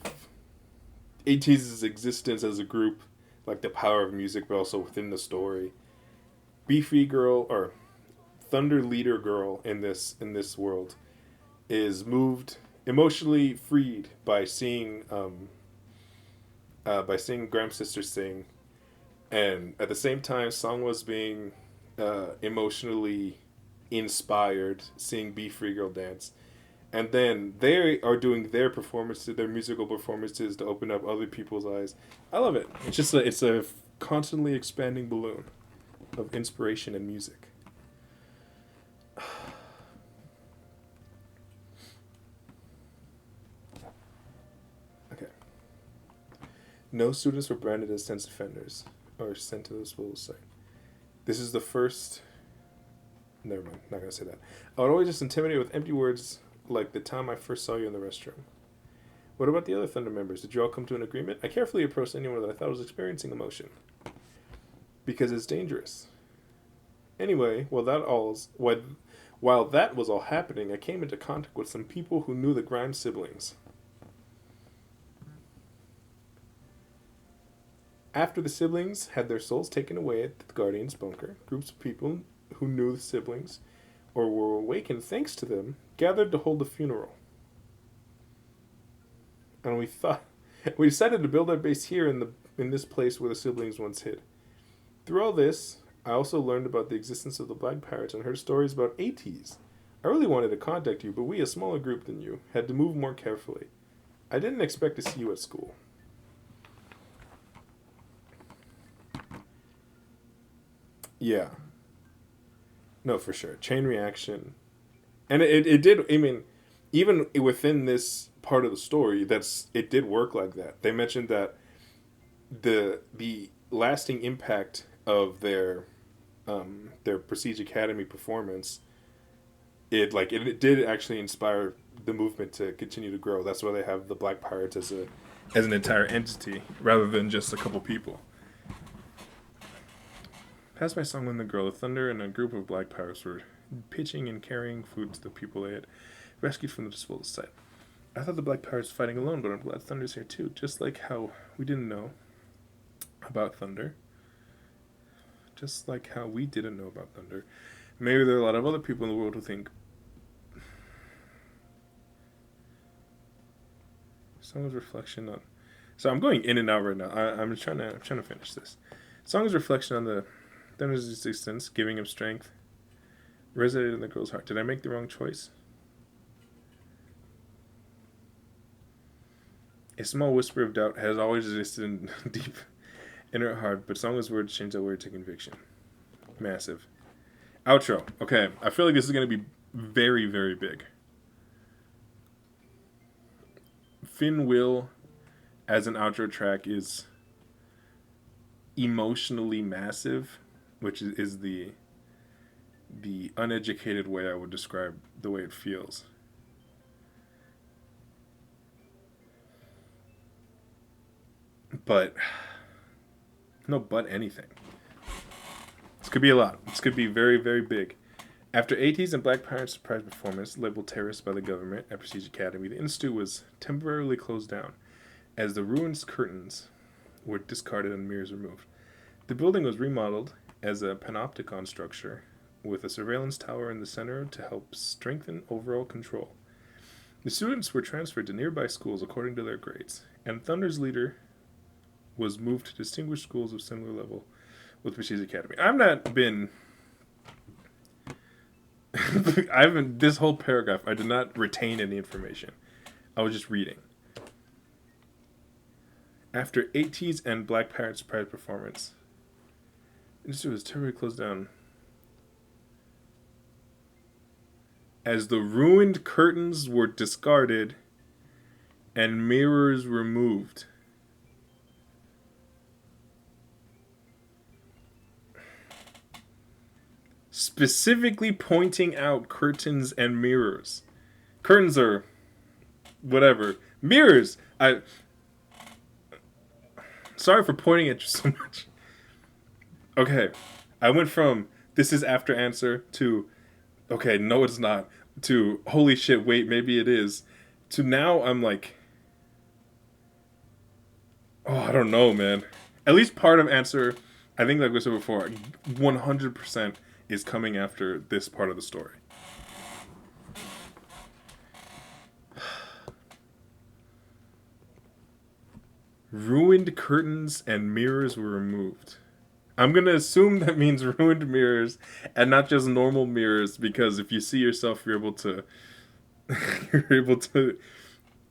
ATEEZ's existence as a group, like the power of music, but also within the story. Be Free Girl, or Thunder Leader Girl in this world, is moved, emotionally freed by seeing Grimes' sister sing, and at the same time, Song was being emotionally inspired seeing Be Free Girl dance. And then they are doing their performances, their musical performances, to open up other people's eyes. I love it. It's just it's a constantly expanding balloon of inspiration and music. Okay. No students were branded as sense offenders or sent to the school's site. This is the first... Never mind, not going to say that. I would always just intimidate with empty words like the time I first saw you in the restroom. What about the other Thunder members? Did you all come to an agreement? I carefully approached anyone that I thought was experiencing emotion. Because it's dangerous. Anyway, while that was all happening, I came into contact with some people who knew the Grimes siblings. After the siblings had their souls taken away at the Guardian's bunker, groups of people who knew the siblings or were awakened thanks to them gathered to hold a funeral. And we decided to build our base here in this place where the siblings once hid. Through all this, I also learned about the existence of the Black Pirates and heard stories about ATEEZ. I really wanted to contact you, but we, a smaller group than you, had to move more carefully. I didn't expect to see you at school. Yeah. No, for sure. Chain reaction. And it did, I mean, even within this part of the story, it did work like that. They mentioned that the lasting impact of their Prestige Academy performance, it did actually inspire the movement to continue to grow. That's why they have the Black Pirates as an entire entity rather than just a couple people. Past my song when the girl of thunder and a group of black pirates were pitching and carrying food to the people they had rescued from the disposal site. I thought the black pirates were fighting alone, but I'm glad Thunder's here too. Just like how we didn't know about Thunder. Just like how we didn't know about Thunder. Maybe there are a lot of other people in the world who think. Song is reflection on. So I'm going in and out right now. I'm trying to finish this. Song is reflection on the Thunder's existence, giving him strength. Resonated in the girl's heart. Did I make the wrong choice? A small whisper of doubt has always existed in deep in her heart, but Song's words changed that word to conviction. Massive. Outro. Okay, I feel like this is going to be very, very big. Finn Will, as an outro track, is emotionally massive, which is the uneducated way I would describe the way it feels. But anything. This could be a lot. This could be very, very big. After ATEEZ and Black Pirate's surprise performance, labeled terrorist by the government at Prestige Academy, the institute was temporarily closed down, as the ruined curtains were discarded and mirrors removed. The building was remodeled as a panopticon structure, with a surveillance tower in the center to help strengthen overall control. The students were transferred to nearby schools according to their grades, and Thunder's leader was moved to distinguished schools of similar level with Prestige Academy. I've not been... this whole paragraph, I did not retain any information. I was just reading. After ATEEZ and Black Pirate's surprise performance, the institute was temporarily closed down as the ruined curtains were discarded and mirrors removed. Specifically pointing out curtains and mirrors. Curtains are whatever. Mirrors! Sorry for pointing at you so much. Okay. I went from this is after answer to okay, no it's not, to holy shit, wait, maybe it is, to now I'm like, oh, I don't know, man. At least part of answer, I think like we said before, 100% is coming after this part of the story. Ruined curtains and mirrors were removed. I'm going to assume that means ruined mirrors and not just normal mirrors, because if you see yourself, you're able to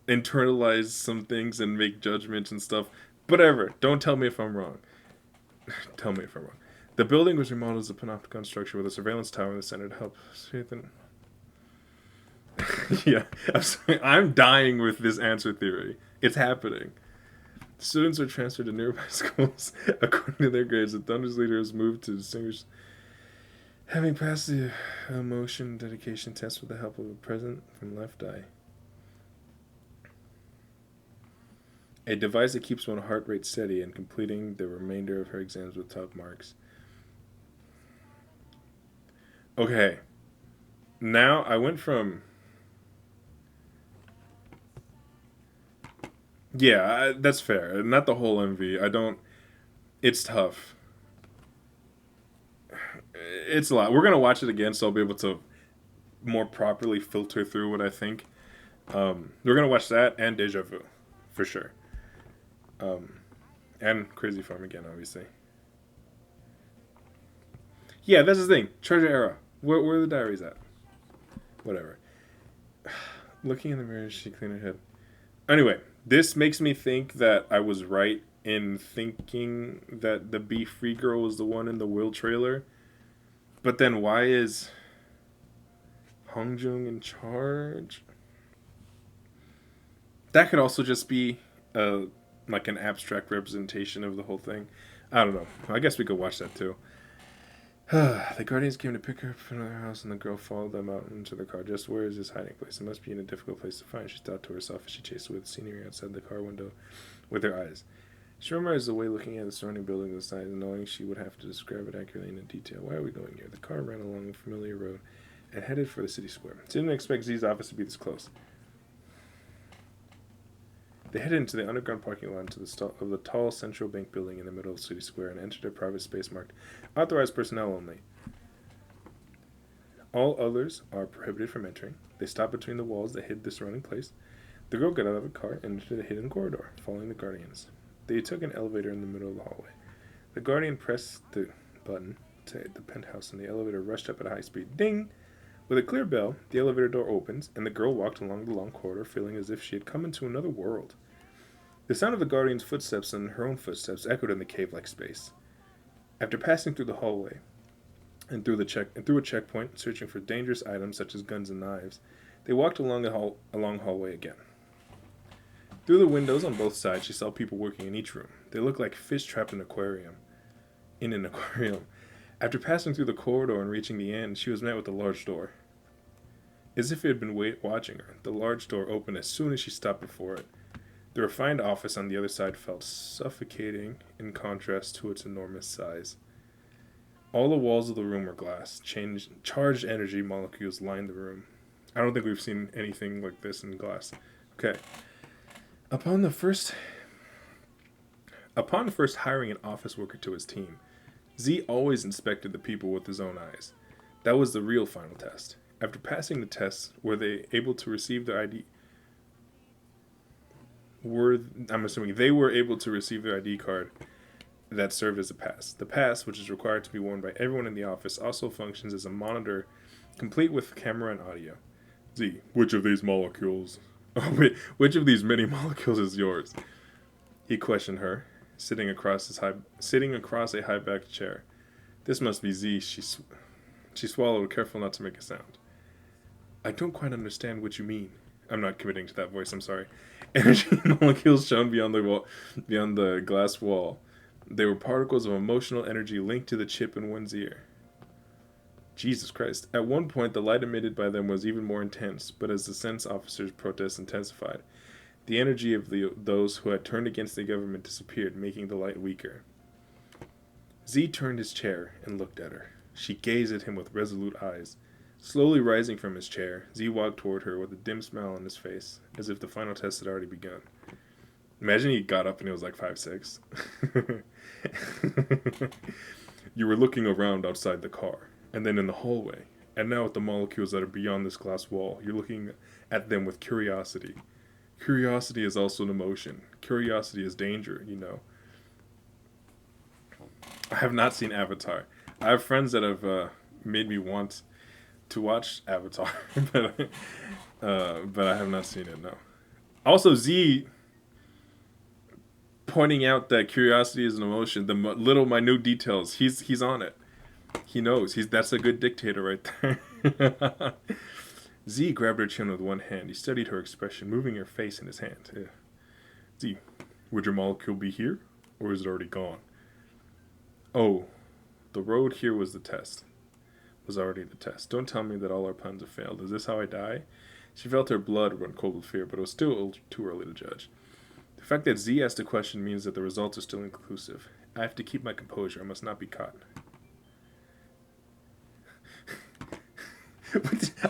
internalize some things and make judgments and stuff. Whatever. Don't tell me if I'm wrong. Tell me if I'm wrong. The building was remodeled as a panopticon structure with a surveillance tower in the center to help strengthen. Yeah, I'm dying with this answer theory. It's happening. Students were transferred to nearby schools according to their grades. The Thunder's leader was moved to distinguish, having passed the emotion dedication test with the help of a present from left eye. A device that keeps one's heart rate steady and completing the remainder of her exams with top marks. Okay. Now I went from... Yeah, that's fair. Not the whole MV. I don't... It's tough. It's a lot. We're going to watch it again, so I'll be able to more properly filter through what I think. We're going to watch that and Deja Vu, for sure. And Crazy Farm again, obviously. Yeah, that's the thing. Treasure Era. Where are the diaries at? Whatever. Looking in the mirror, she cleaned her head. Anyway, this makes me think that I was right in thinking that the Be Free girl was the one in the Will trailer. But then why is Hongjung in charge? That could also just be like an abstract representation of the whole thing. I don't know. I guess we could watch that too. The Guardians came to pick her up from her house, and the girl followed them out into the car. Just where is this hiding place? It must be in a difficult place to find, she thought to herself as she chased away the scenery outside the car window with her eyes. She memorized the way, looking at the surrounding buildings and sides, and knowing she would have to describe it accurately and in detail. Why are we going here? The car ran along a familiar road and headed for the city square. She didn't expect Z's office to be this close. They headed into the underground parking lot of the tall central bank building in the middle of the city square and entered a private space marked "Authorized personnel only." All others are prohibited from entering. They stopped between the walls that hid the surrounding place. The girl got out of the car and entered a hidden corridor, following the Guardians. They took an elevator in the middle of the hallway. The Guardian pressed the button to hit the penthouse, and the elevator rushed up at a high speed. Ding! With a clear bell, the elevator door opens, and the girl walked along the long corridor, feeling as if she had come into another world. The sound of the Guardian's footsteps and her own footsteps echoed in the cave-like space. After passing through the hallway and through a checkpoint, searching for dangerous items such as guns and knives, they walked along a long hallway again. Through the windows on both sides, she saw people working in each room. They looked like fish trapped in an aquarium. After passing through the corridor and reaching the end, she was met with a large door. As if it had been watching her, the large door opened as soon as she stopped before it. The refined office on the other side felt suffocating in contrast to its enormous size. All the walls of the room were glass. Charged energy molecules lined the room. I don't think we've seen anything like this in glass. Okay. Upon first hiring an office worker to his team, Z always inspected the people with his own eyes. That was the real final test. After passing the test, were they able to receive their ID? I'm assuming they were able to receive their ID card that served as a pass. The pass, which is required to be worn by everyone in the office, also functions as a monitor, complete with camera and audio. Z, which of these many molecules is yours? He questioned her, sitting across a high-backed chair. This must be Z. She swallowed, careful not to make a sound. I don't quite understand what you mean. I'm not committing to that voice, I'm sorry. Energy molecules shone beyond the glass wall. They were particles of emotional energy linked to the chip in one's ear. Jesus Christ. At one point, the light emitted by them was even more intense, but as the sense officers' protests intensified, the energy of those who had turned against the government disappeared, making the light weaker. Z turned his chair and looked at her. She gazed at him with resolute eyes. Slowly rising from his chair, Z walked toward her with a dim smile on his face, as if the final test had already begun. Imagine he got up and he was like 5'6". You were looking around outside the car, and then in the hallway, and now at the molecules that are beyond this glass wall. You're looking at them with curiosity. Curiosity is also an emotion. Curiosity is danger, you know. I have not seen Avatar. I have friends that have made me want to watch Avatar, but I have not seen it, no. Also, Z pointing out that curiosity is an emotion, the little minute details, he's on it. He knows. That's a good dictator right there. Z grabbed her chin with one hand. He studied her expression, moving her face in his hand. Yeah. Z, would your molecule be here, or is it already gone? Oh, the road here was the test. Was already the test. Don't tell me that all our puns have failed. Is this how I die? She felt her blood run cold with fear, but it was still too early to judge. The fact that Z asked a question means that the results are still inconclusive. I have to keep my composure. I must not be caught.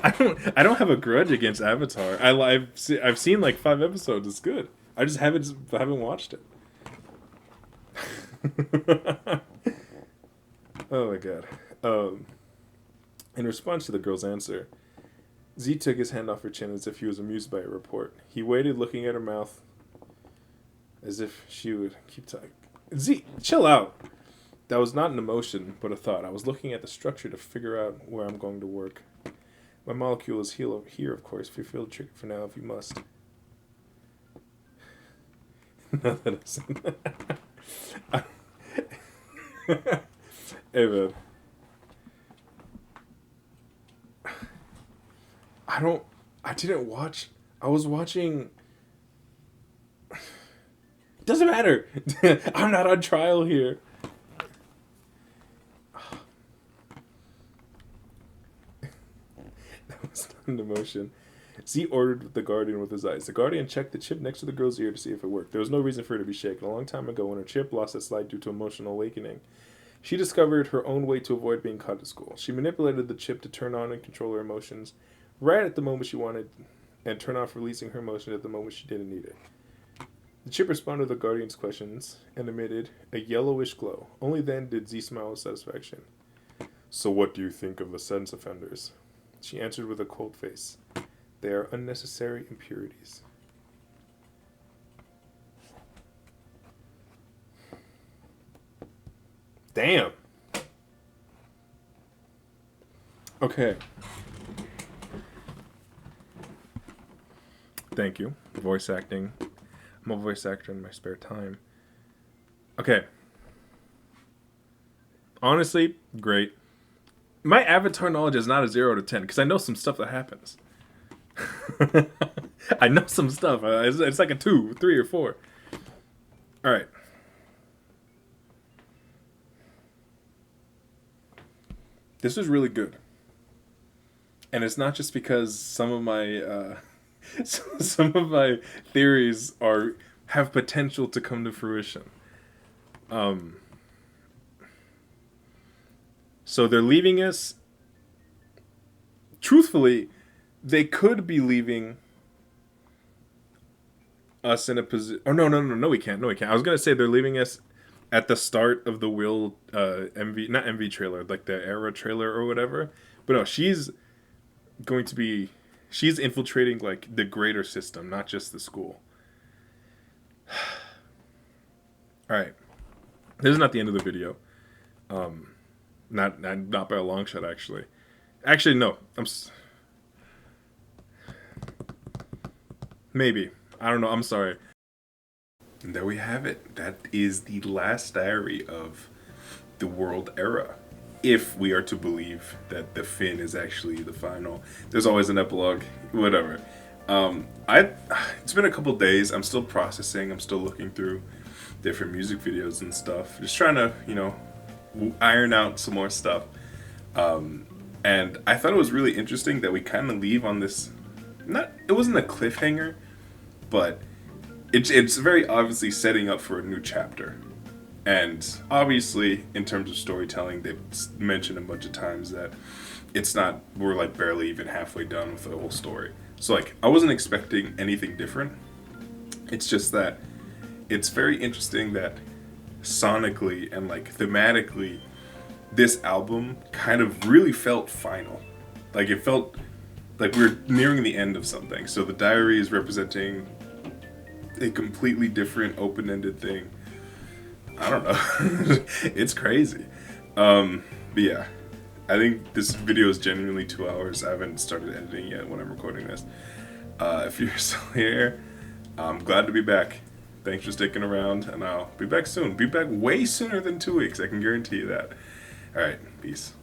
I don't have a grudge against Avatar. I've seen like 5 episodes. It's good. I just haven't watched it. Oh my god. In response to the girl's answer, Z took his hand off her chin as if he was amused by her report. He waited, looking at her mouth as if she would keep talking. Z, chill out. That was not an emotion, but a thought. I was looking at the structure to figure out where I'm going to work. My molecule is here, of course. If you feel the trigger for now, if you must. Not that I've said that. Hey, man. I didn't watch. I was watching. Doesn't matter. I'm not on trial here. That was not an emotion. Z ordered the Guardian with his eyes. The Guardian checked the chip next to the girl's ear to see if it worked. There was no reason for her to be shaken. A long time ago, when her chip lost its light due to emotional awakening, she discovered her own way to avoid being caught at school. She manipulated the chip to turn on and control her emotions right at the moment she wanted, and turn off releasing her emotion at the moment she didn't need it. The chip responded to the Guardian's questions and emitted a yellowish glow. Only then did Z smile with satisfaction. So what do you think of the sense offenders? She answered with a cold face. They are unnecessary impurities. Damn. Okay. Thank you. Voice acting. I'm a voice actor in my spare time. Okay. Honestly, great. My Avatar knowledge is not a 0 to 10 because I know some stuff that happens. I know some stuff. It's like a 2, 3, or 4. All right. This was really good. And it's not just because some of my theories have potential to come to fruition. So they're leaving us. Truthfully, they could be leaving us in a position. Oh no, we can't. I was gonna say they're leaving us at the start of the Will not MV trailer, like the Era trailer or whatever. But no, she's infiltrating like the greater system, not just the school. All right, this is not the end of the video. Not by a long shot, actually. Actually, no. Maybe. I don't know. I'm sorry. And there we have it. That is the last diary of the World Era. If we are to believe that the FIN is actually the final. There's always an epilogue. Whatever. It's been a couple days. I'm still processing. I'm still looking through different music videos and stuff. Just trying to, iron out some more stuff. And I thought it was really interesting that we kind of leave on this, it wasn't a cliffhanger, but it's very obviously setting up for a new chapter. And obviously, in terms of storytelling, they've mentioned a bunch of times that we're like barely even halfway done with the whole story. So like, I wasn't expecting anything different. It's just that it's very interesting that sonically and like thematically, this album kind of really felt final. Like it felt like we're nearing the end of something. So the diary is representing a completely different open-ended thing. I don't know. It's crazy. But yeah, I think this video is genuinely 2 hours. I haven't started editing yet when I'm recording this. If you're still here, I'm glad to be back. Thanks for sticking around, and I'll be back soon. Be back way sooner than 2 weeks. I can guarantee you that. All right, peace.